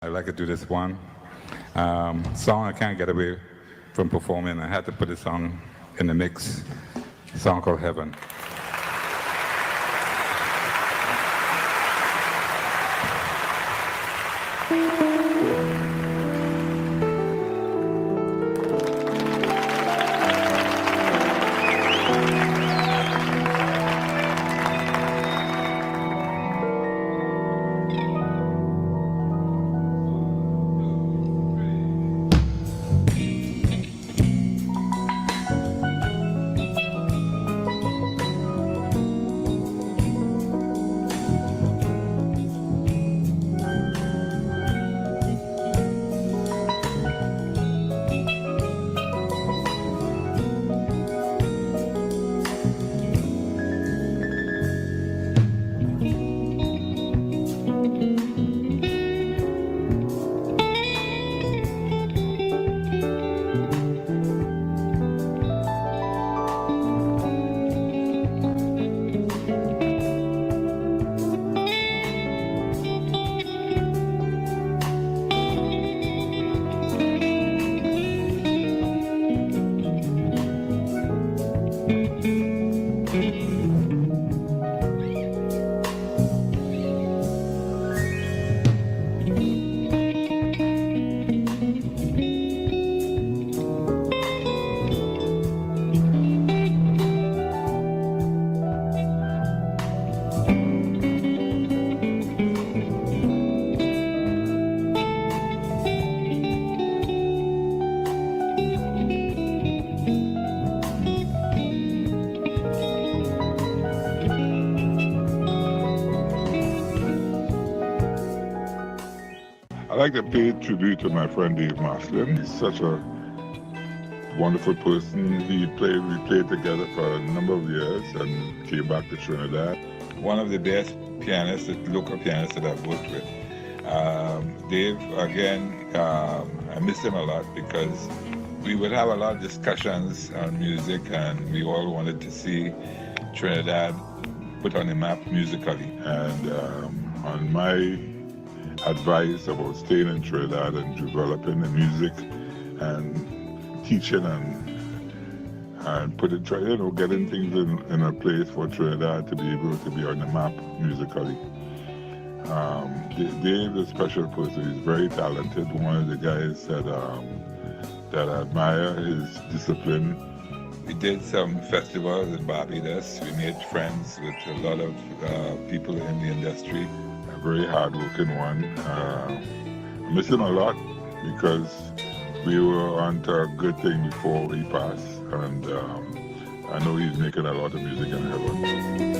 I'd like to do this one song I can't get away from performing. I had to put this song in the mix. A song called Heaven. I'd like to pay tribute to my friend Dave Marcellin. He's such a wonderful person. We played together for a number of years and came back to Trinidad. One of the best pianists, local pianists that I've worked with. Dave, again, I miss him a lot because we would have a lot of discussions on music and we all wanted to see Trinidad put on the map musically. And on my advice about staying in Trinidad and developing the music and teaching and getting things in a place for Trinidad to be able to be on the map musically. Dave is a special person. He's very talented. One of the guys that I admire his discipline. We did some festivals in Barbados. We made friends with a lot of people in the industry. A very hard-working one. I miss him a lot because we were onto a good thing before he passed, and I know he's making a lot of music in heaven.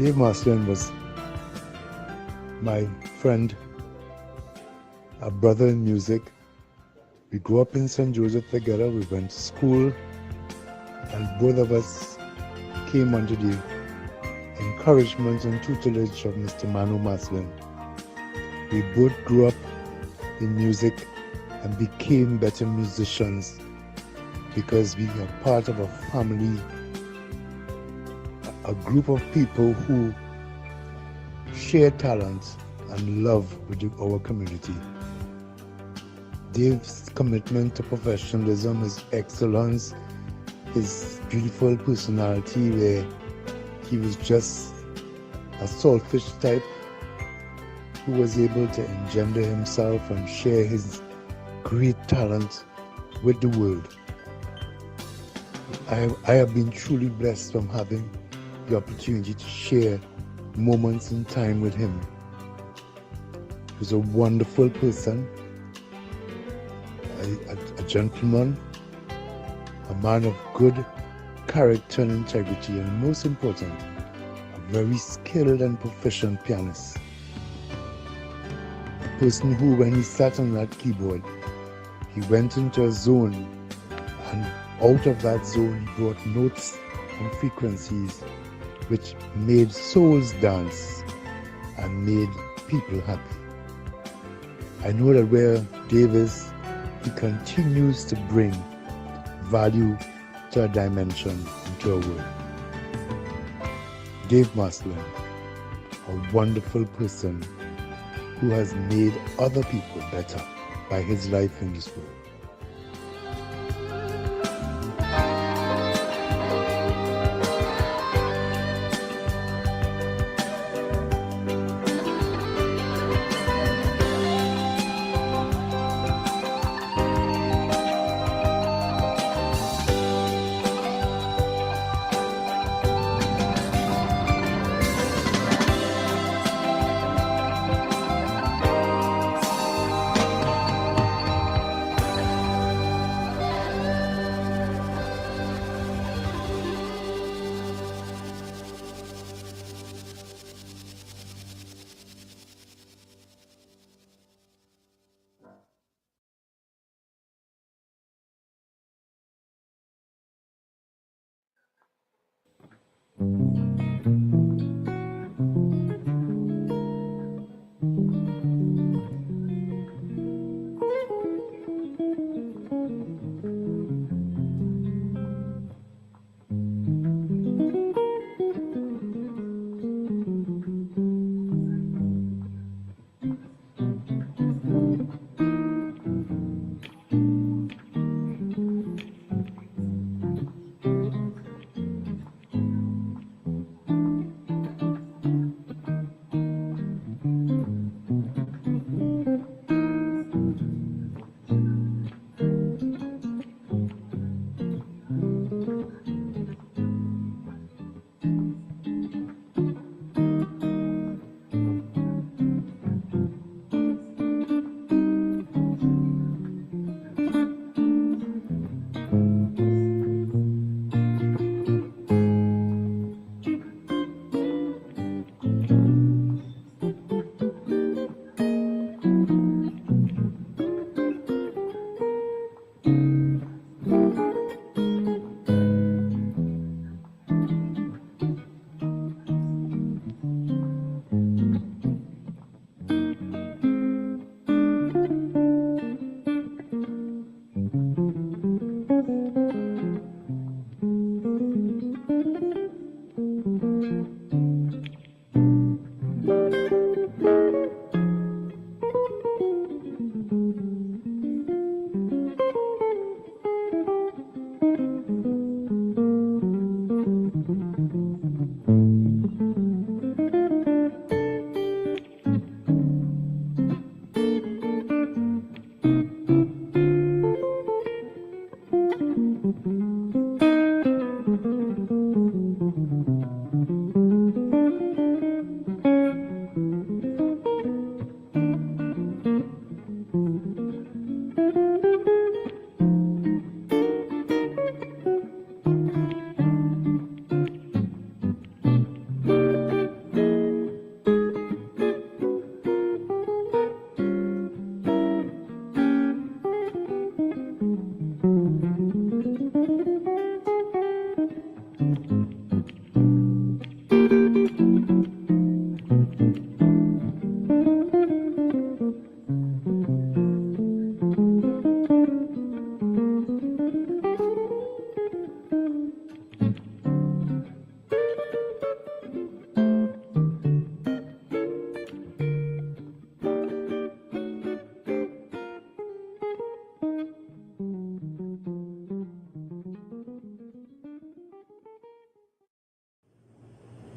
Dave Marcellin was my friend, a brother in music. We grew up in St. Joseph together. We went to school, and both of us came under the encouragement and tutelage of Mr. Manu Marcellin. We both grew up in music and became better musicians because we are part of a family, a group of people who share talent and love with our community. Dave's commitment to professionalism, his excellence, his beautiful personality, where he was just a saltfish type who was able to engender himself and share his great talent with the world. I have been truly blessed from having the opportunity to share moments in time with him. He was a wonderful person, a gentleman, a man of good character and integrity, and most important, a very skilled and proficient pianist. A person who, when he sat on that keyboard, he went into a zone, and out of that zone he brought notes and frequencies which made souls dance and made people happy. I know that where Dave is, he continues to bring value to a dimension into a world. Dave Marcellin, a wonderful person who has made other people better by his life in this world.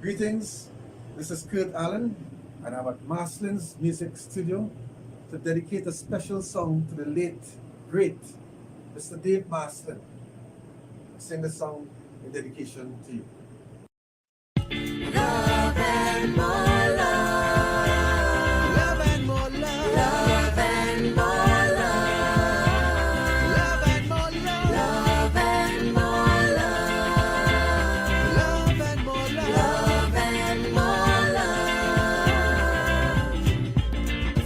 Greetings, this is Kurt Allen, and I'm at Marcellin's Music Studio to dedicate a special song to the late, great Mr. Dave Marcellin. I sing the song in dedication to you. Love and more love. Love and more love. Love and more love. Love and more love. Love and more love. Love and more love. Love and more love.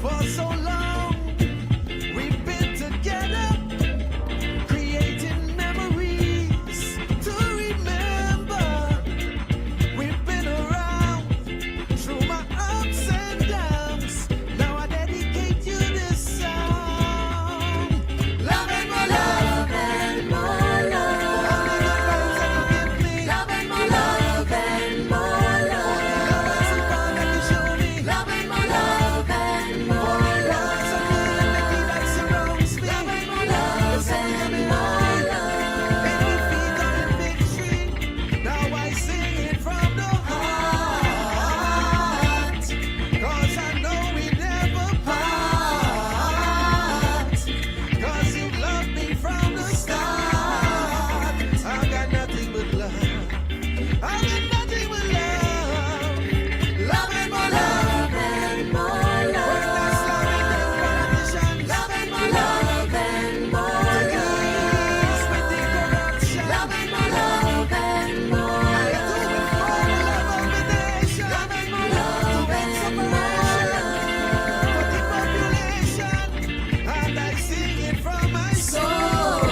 For so long we've been together, creating memories to remember. We've been around through my ups and downs. Now I dedicate you this song. Love and more love. Love and more love. Only good vibes that you give me. Love and more love. Love and more love. Love and support that you show me. Love and more love. And more love. So good and make me like surrounds me. Love and more love. And more love. And we feed on in victory. Now I sing it from the heart, 'cause I know we never part, 'cause you loved me from the start. I've got nothing but love. I've got nothing but love. Love and more love. And more love. First class loving, then politician. Love and more love. And more love. With the corruption. Love and more love. And more love. I do it for the love of the nation. Love and more love. To end separation for the population. And I sing it from my soul,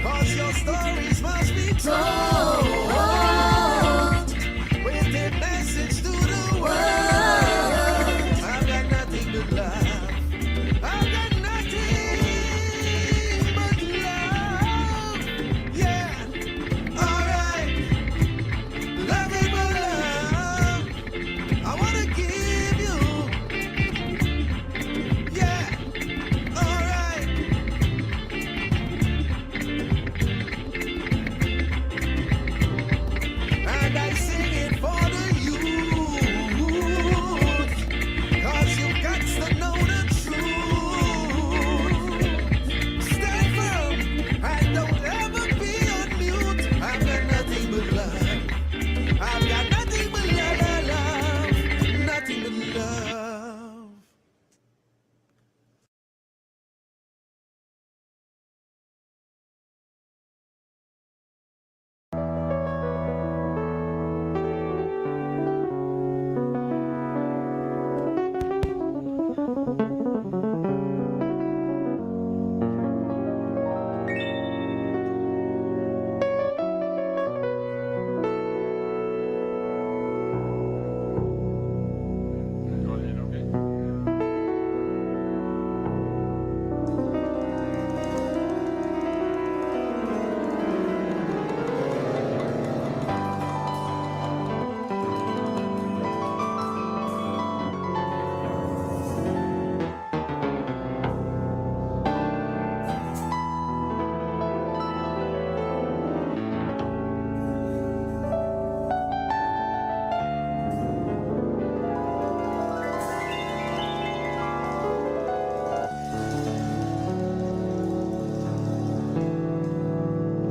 'cause your stories must be told with a message to the world. I've got nothing but love. I've got nothing but love. Yeah, alright. Love and more love. I wanna give you. Yeah, alright. And I sing it for the youth, 'cause you got to know the truth. Stand firm and don't ever be on mute. I've got nothing but love. I've got nothing but love. Nothing but love.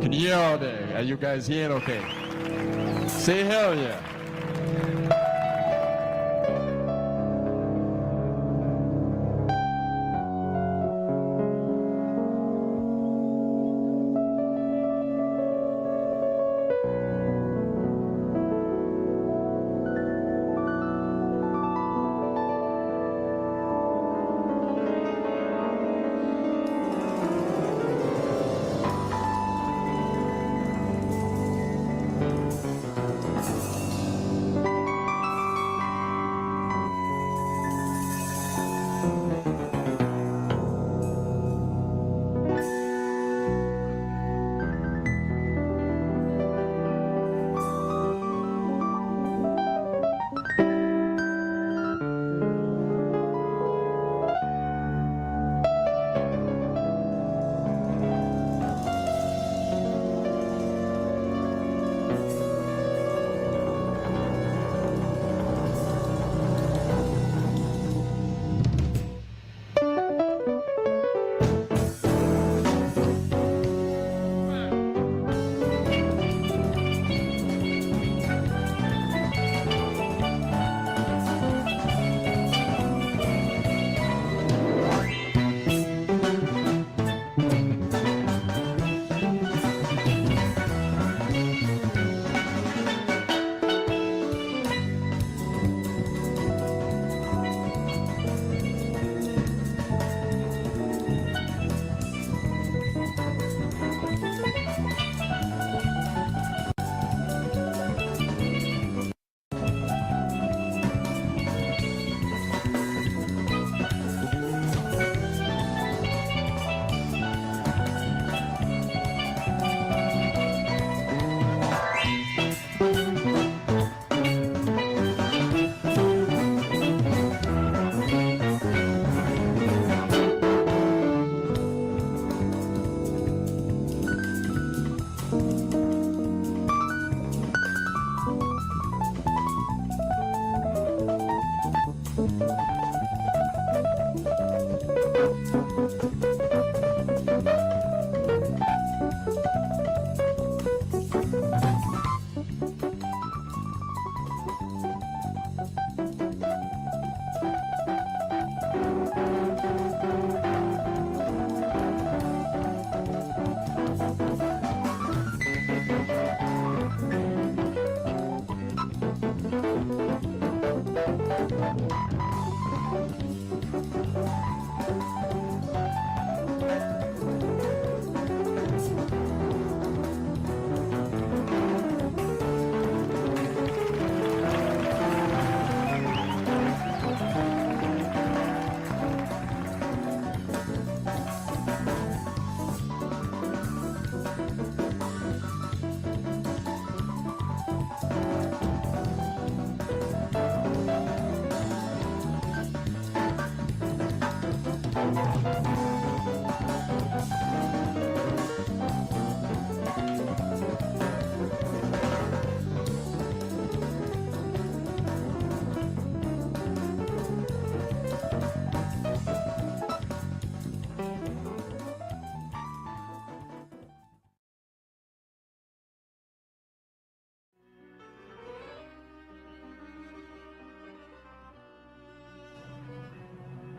Can you hear all day? Are you guys hearing okay? Say hell yeah.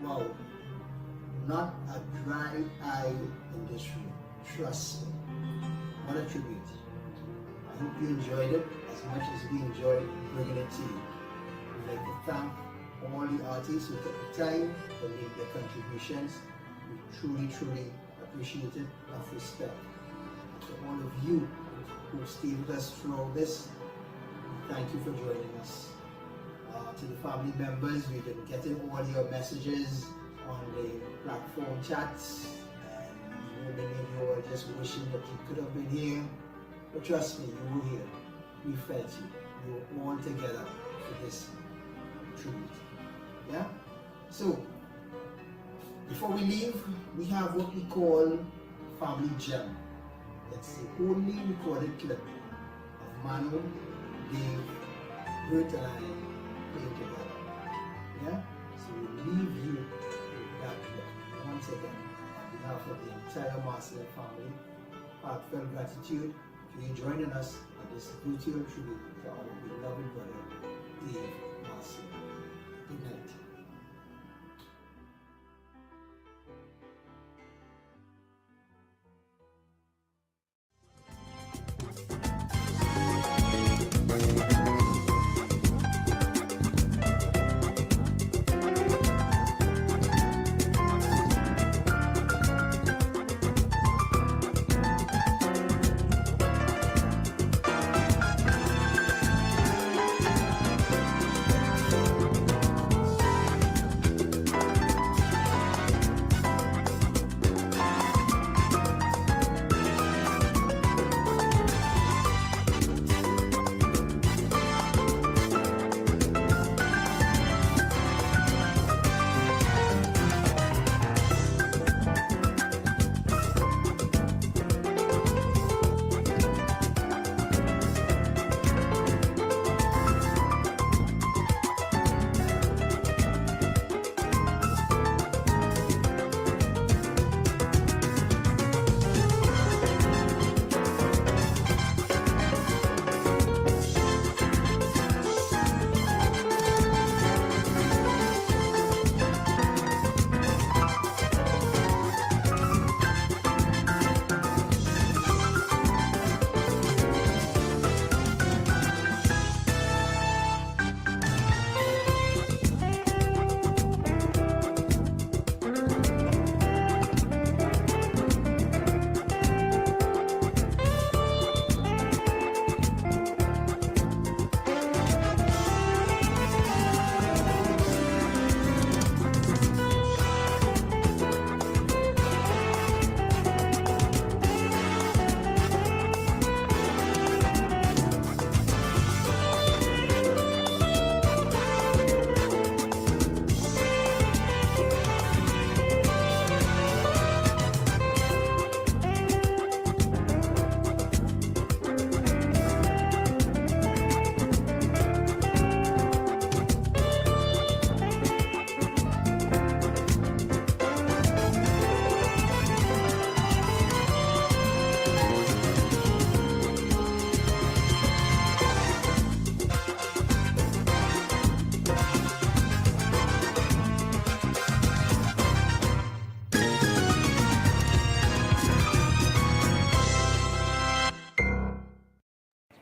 Wow, not a dry eye in this room. Trust me. What a tribute. I hope you enjoyed it as much as we enjoyed bringing it to you. We'd like to thank all the artists who took the time to make their contributions. We truly, truly appreciate it. Enough respect. To all of you who stayed with us throughout this, thank you for joining us. To the family members, we've been getting all your messages on the platform chats, and many of you are just wishing that you could have been here. But trust me, you were here. We felt you. We were all together for this tribute. Yeah? So, before we leave, we have what we call Family Gem. It's the only recorded clip of Manu, Dave, Bert, and I playing together. Yeah? So we leave you with that clip. Once again, on behalf of the entire Marcellin family, heartfelt gratitude for you joining us on this virtual tribute to our beloved brother, Dave Marcellin. Good night.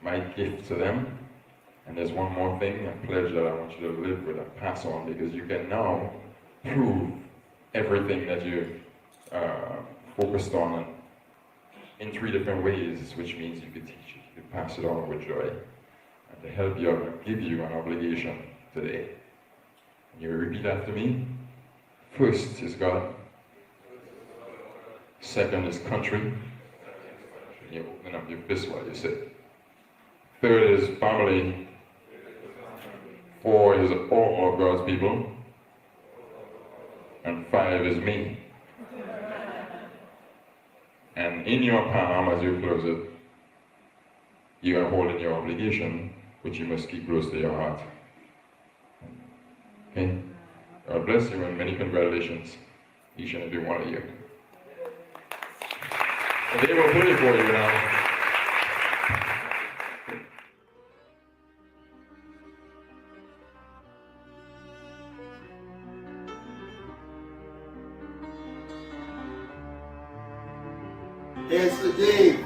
My gift to them And there's one more thing, a pledge that I want you to live with and pass on, because you can now prove everything that you focused on in 3 different ways, which means you could teach it, you could pass it on with joy. And to help you, I'm going to give you an obligation today. And you will repeat after me. First is God. Second is country. And you open up your fist while you say. Third is family. 4 is all of God's people. And 5 is me. And in your palm, as you close it, you are holding your obligation, which you must keep close to your heart. Okay? God bless you and many congratulations, each and every one of you. And they will play for you now. Here's the Dave.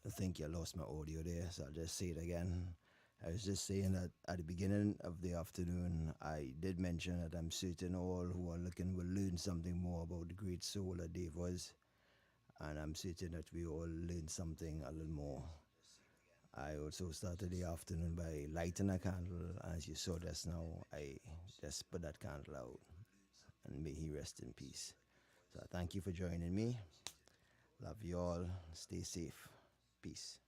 I think you lost my audio there, so I'll just say it again. I was just saying that at the beginning of the afternoon, I did mention that I'm certain all who are looking will learn something more about the great soul that Dave was, and I'm certain that we all learned something a little more. I also started the afternoon by lighting a candle. As you saw just now, I just put that candle out, and may he rest in peace. So thank you for joining me. Love you all. Stay safe. Peace.